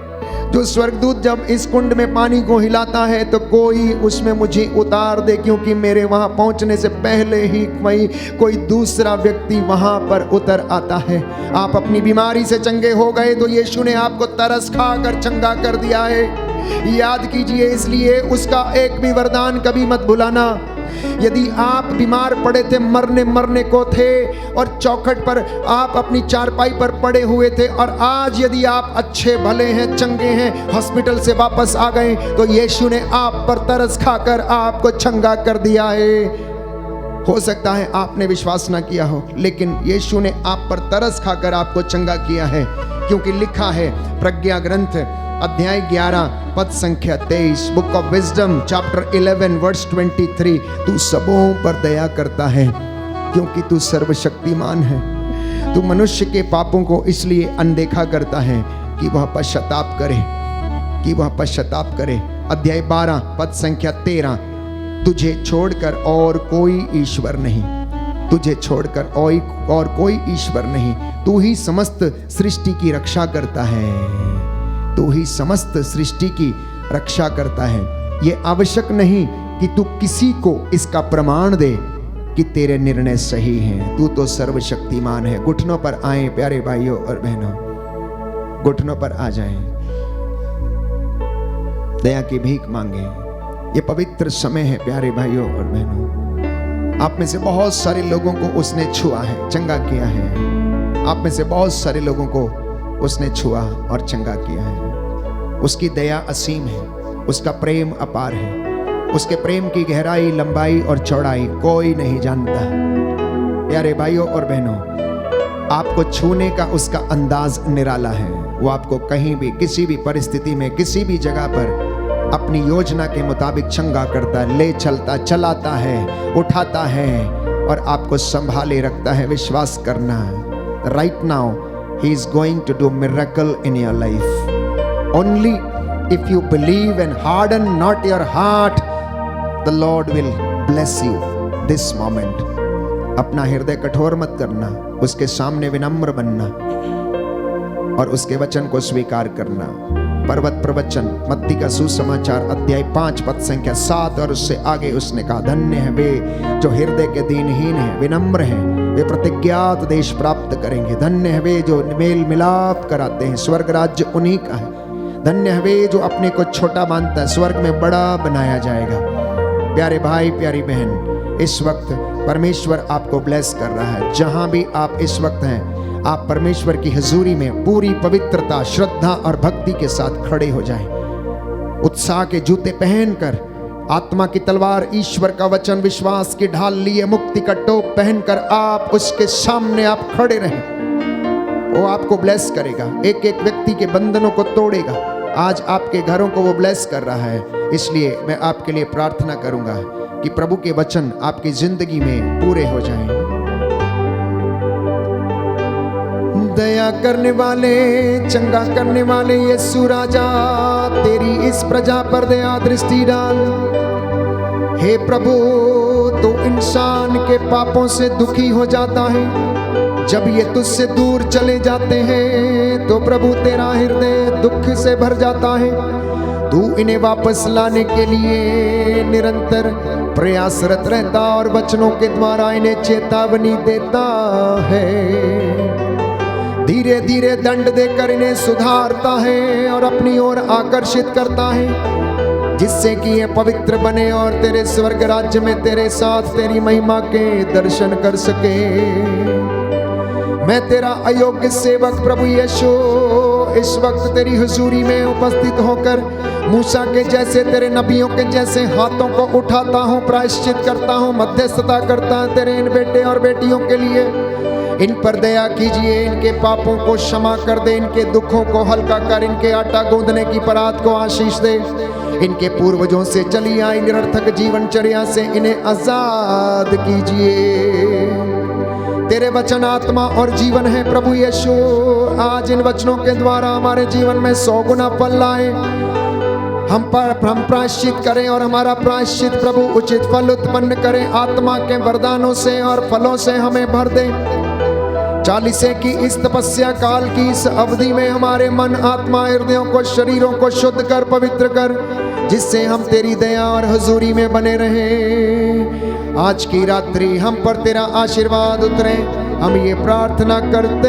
जो स्वर्गदूत जब इस कुंड में पानी को हिलाता है तो कोई उसमें मुझे उतार दे, क्योंकि मेरे वहां पहुंचने से पहले ही कोई दूसरा व्यक्ति वहां पर उतर आता है। आप अपनी बीमारी से चंगे हो गए तो यीशु ने आपको तरस खाकर चंगा कर दिया है। याद कीजिए, इसलिए उसका एक भी वरदान कभी मत भुलाना। यदि आप बीमार पड़े थे, मरने को थे और चौखट पर आप अपनी चारपाई पर पड़े हुए थे, और आज यदि आप अच्छे भले हैं, चंगे हैं, हॉस्पिटल से वापस आ गए, तो यीशु ने आप पर तरस खाकर आपको चंगा कर दिया है। हो सकता है आपने विश्वास ना किया हो, लेकिन यीशु ने आप पर तरस खाकर आपको चंगा किया है, क्योंकि लिखा है प्रज्ञा ग्रंथ अध्याय 11 पद संख्या 23, book of wisdom chapter 11 verse 23, तू सबों पर दया करता है क्योंकि तू सर्वशक्तिमान है। तू मनुष्य के पापों को इसलिए अनदेखा करता है कि वह पश्चाताप करे, कि वह पश्चाताप करे। अध्याय 12 पद संख्या 13, तुझे छोड़कर और कोई ईश्वर नहीं, तुझे छोड़कर और कोई ईश्वर नहीं। तू ही समस्त सृष्टि की रक्षा करता है, तू ही समस्त सृष्टि की रक्षा करता है। ये आवश्यक नहीं कि तू किसी को इसका प्रमाण दे कि तेरे निर्णय सही हैं, तू तो सर्वशक्तिमान है। घुटनों पर आए प्यारे भाइयों और बहनों, घुटनों पर आ जाएं, दया की भीख मांगे। ये पवित्र समय है प्यारे भाइयों और बहनों। आप में से बहुत सारे लोगों को उसने छुआ है, चंगा किया है। आप में से बहुत सारे लोगों को उसने छुआ और चंगा किया है। उसकी दया असीम है, उसका प्रेम अपार है, उसके प्रेम की गहराई, लंबाई और चौड़ाई कोई नहीं जानता। प्यारे भाइयों और बहनों, आपको छूने का उसका अंदाज निराला है। वो आपको कहीं भी, किसी भी परिस्थिति में, किसी भी जगह पर अपनी योजना के मुताबिक चंगा करता है, ले चलता, चलाता है, उठाता है और आपको संभाले रखता है। विश्वास करना, right now He is going to do miracle in your life. Only if you believe and harden not your heart, the Lord will bless you this moment. अपना हृदय कठोर मत करना, उसके सामने विनम्र बनना और उसके वचन को स्वीकार करना। पर्वत प्रवचन मत्ती का सुसमाचार अध्याय 5 पद संख्या 7 और उससे आगे उसने कहा, धन्य है वे जो हृदय के दीनहीन हैं, विनम्र हैं, वे प्रतिज्ञात देश प्राप्त करेंगे। धन्य है वे जो मेल मिलाप कराते हैं, स्वर्ग राज्य उन्हीं का है। धन्य है वे जो अपने को छोटा मानता है, स्वर्ग में बड़ा बनाया जाएगा। प्यारे भाई, प्यारी बहन, इस वक्त परमेश्वर आपको ब्लेस कर रहा है। जहां भी आप इस वक्त हैं, आप परमेश्वर की हजूरी में पूरी पवित्रता, श्रद्धा और भक्ति के साथ खड़े हो जाएं। उत्साह के जूते पहनकर, आत्मा की तलवार ईश्वर का वचन, विश्वास की ढाल लिए, मुक्ति का टोप पहनकर आप उसके सामने आप खड़े रहें। वो आपको ब्लेस करेगा, एक एक व्यक्ति के बंधनों को तोड़ेगा। आज आपके घरों को वो ब्लेस कर रहा है। इसलिए मैं आपके लिए प्रार्थना करूंगा कि प्रभु के वचन आपकी जिंदगी में पूरे हो जाएं। दया करने वाले, चंगा करने वाले यीशु राजा, तेरी इस प्रजा पर दया दृष्टि डाल। हे प्रभु, तो इंसान के पापों से दुखी हो जाता है, जब ये तुझसे दूर चले जाते हैं तो प्रभु तेरा हृदय दुख से भर जाता है। तू इन्हें वापस लाने के लिए निरंतर प्रयासरत रहता और वचनों के द्वारा इन्हें चेतावनी देता है। धीरे धीरे दंड देकर इन्हें सुधारता है और अपनी ओर आकर्षित करता है, जिससे कि ये पवित्र बने और तेरे स्वर्ग राज्य में तेरे साथ तेरी महिमा के दर्शन कर सके। मैं तेरा अयोग्य सेवक प्रभु यीशु इस वक्त तेरी हुजूरी में उपस्थित होकर मूसा के जैसे तेरे नबियों के जैसे हाथों को उठाता हूँ, प्रायश्चित करता हूँ, मध्यस्थता करता हूँ तेरे इन बेटे और बेटियों के लिए। इन पर दया कीजिए, इनके पापों को क्षमा कर दे, इनके दुखों को हल्का कर, इनके आटा गूंदने की परात को आशीष दे। इनके पूर्वजों से चली आई निरर्थक जीवनचर्या से इन्हें आजाद कीजिए। तेरे वचन आत्मा और जीवन है प्रभु यीशु। आज इन वचनों के द्वारा हमारे जीवन में 100 गुना फल लाए। हम प्रायश्चित करें और हमारा प्रायश्चित प्रभु उचित फल उत्पन्न करें। आत्मा के वरदानों से और फलों से हमें भर दे। 40 की इस तपस्या काल की इस अवधि में हमारे मन, आत्मा, हृदयों को, शरीरों को शुद्ध कर, पवित्र कर, जिससे हम तेरी दया और हुजूरी में बने रहें। आज की रात्रि हम पर तेरा आशीर्वाद उतरे, हम ये प्रार्थना करते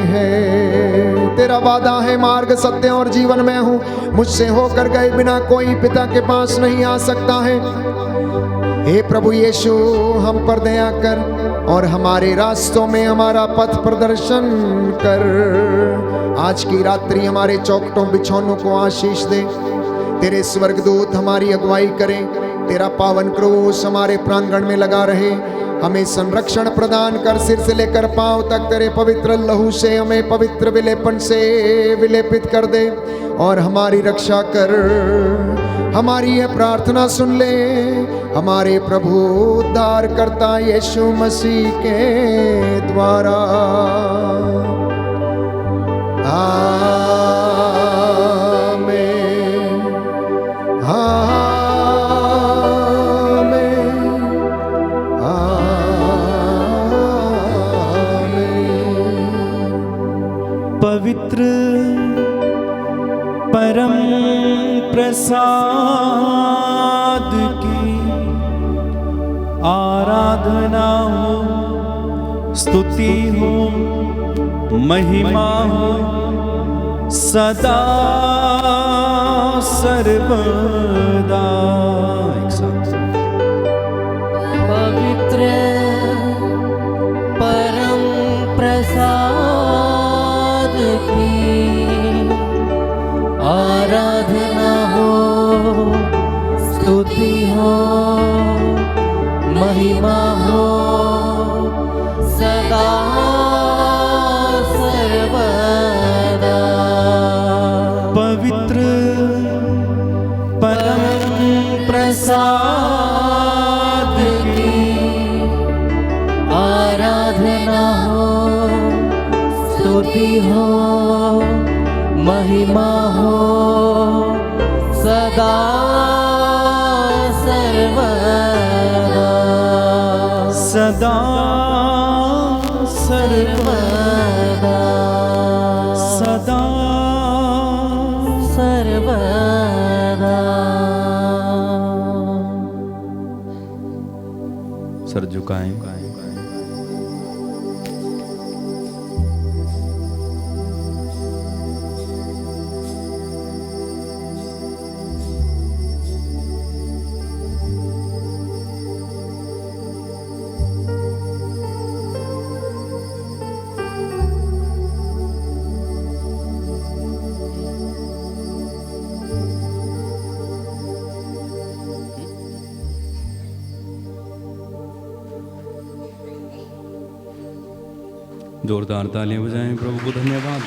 हैं। तेरा वादा है, मार्ग, सत्य और जीवन में हूँ, मुझसे होकर गए बिना कोई पिता के पास नहीं आ सकता है। हे प्रभु यीशु, हम पर दया कर और हमारे रास्तों में हमारा पथ प्रदर्शन कर। आज की रात्रि हमारे चौखटों बिछौनों को आशीष दे। तेरे स्वर्गदूत हमारी अगुवाई करें। तेरा पावन क्रूस हमारे प्रांगण में लगा रहे। हमें संरक्षण प्रदान कर, सिर से लेकर पांव तक तेरे पवित्र लहू से हमें पवित्र विलेपन से विलेपित कर दे और हमारी रक्षा कर। हमारी यह प्रार्थना सुन ले हमारे प्रभु उद्धार करता यीशु मसीह के द्वारा। पवित्र परम प्रसाद की आराधना हो, स्तुति हो, महिमा हो सदा सर्वदा। एक साथ पवित्र परम प्रसाद की आराधना हो, स्तुति हो, महिमा हो सदा सर्वदा। पवित्र परम प्रसाद की आराधना हो, स्तुति हो, महिमा हो सदा सर्वदा। सदा सर्वदा, सदा सर्वदा। सर झुकाएं। जोरदार तालियां बजाएं, प्रभु को धन्यवाद।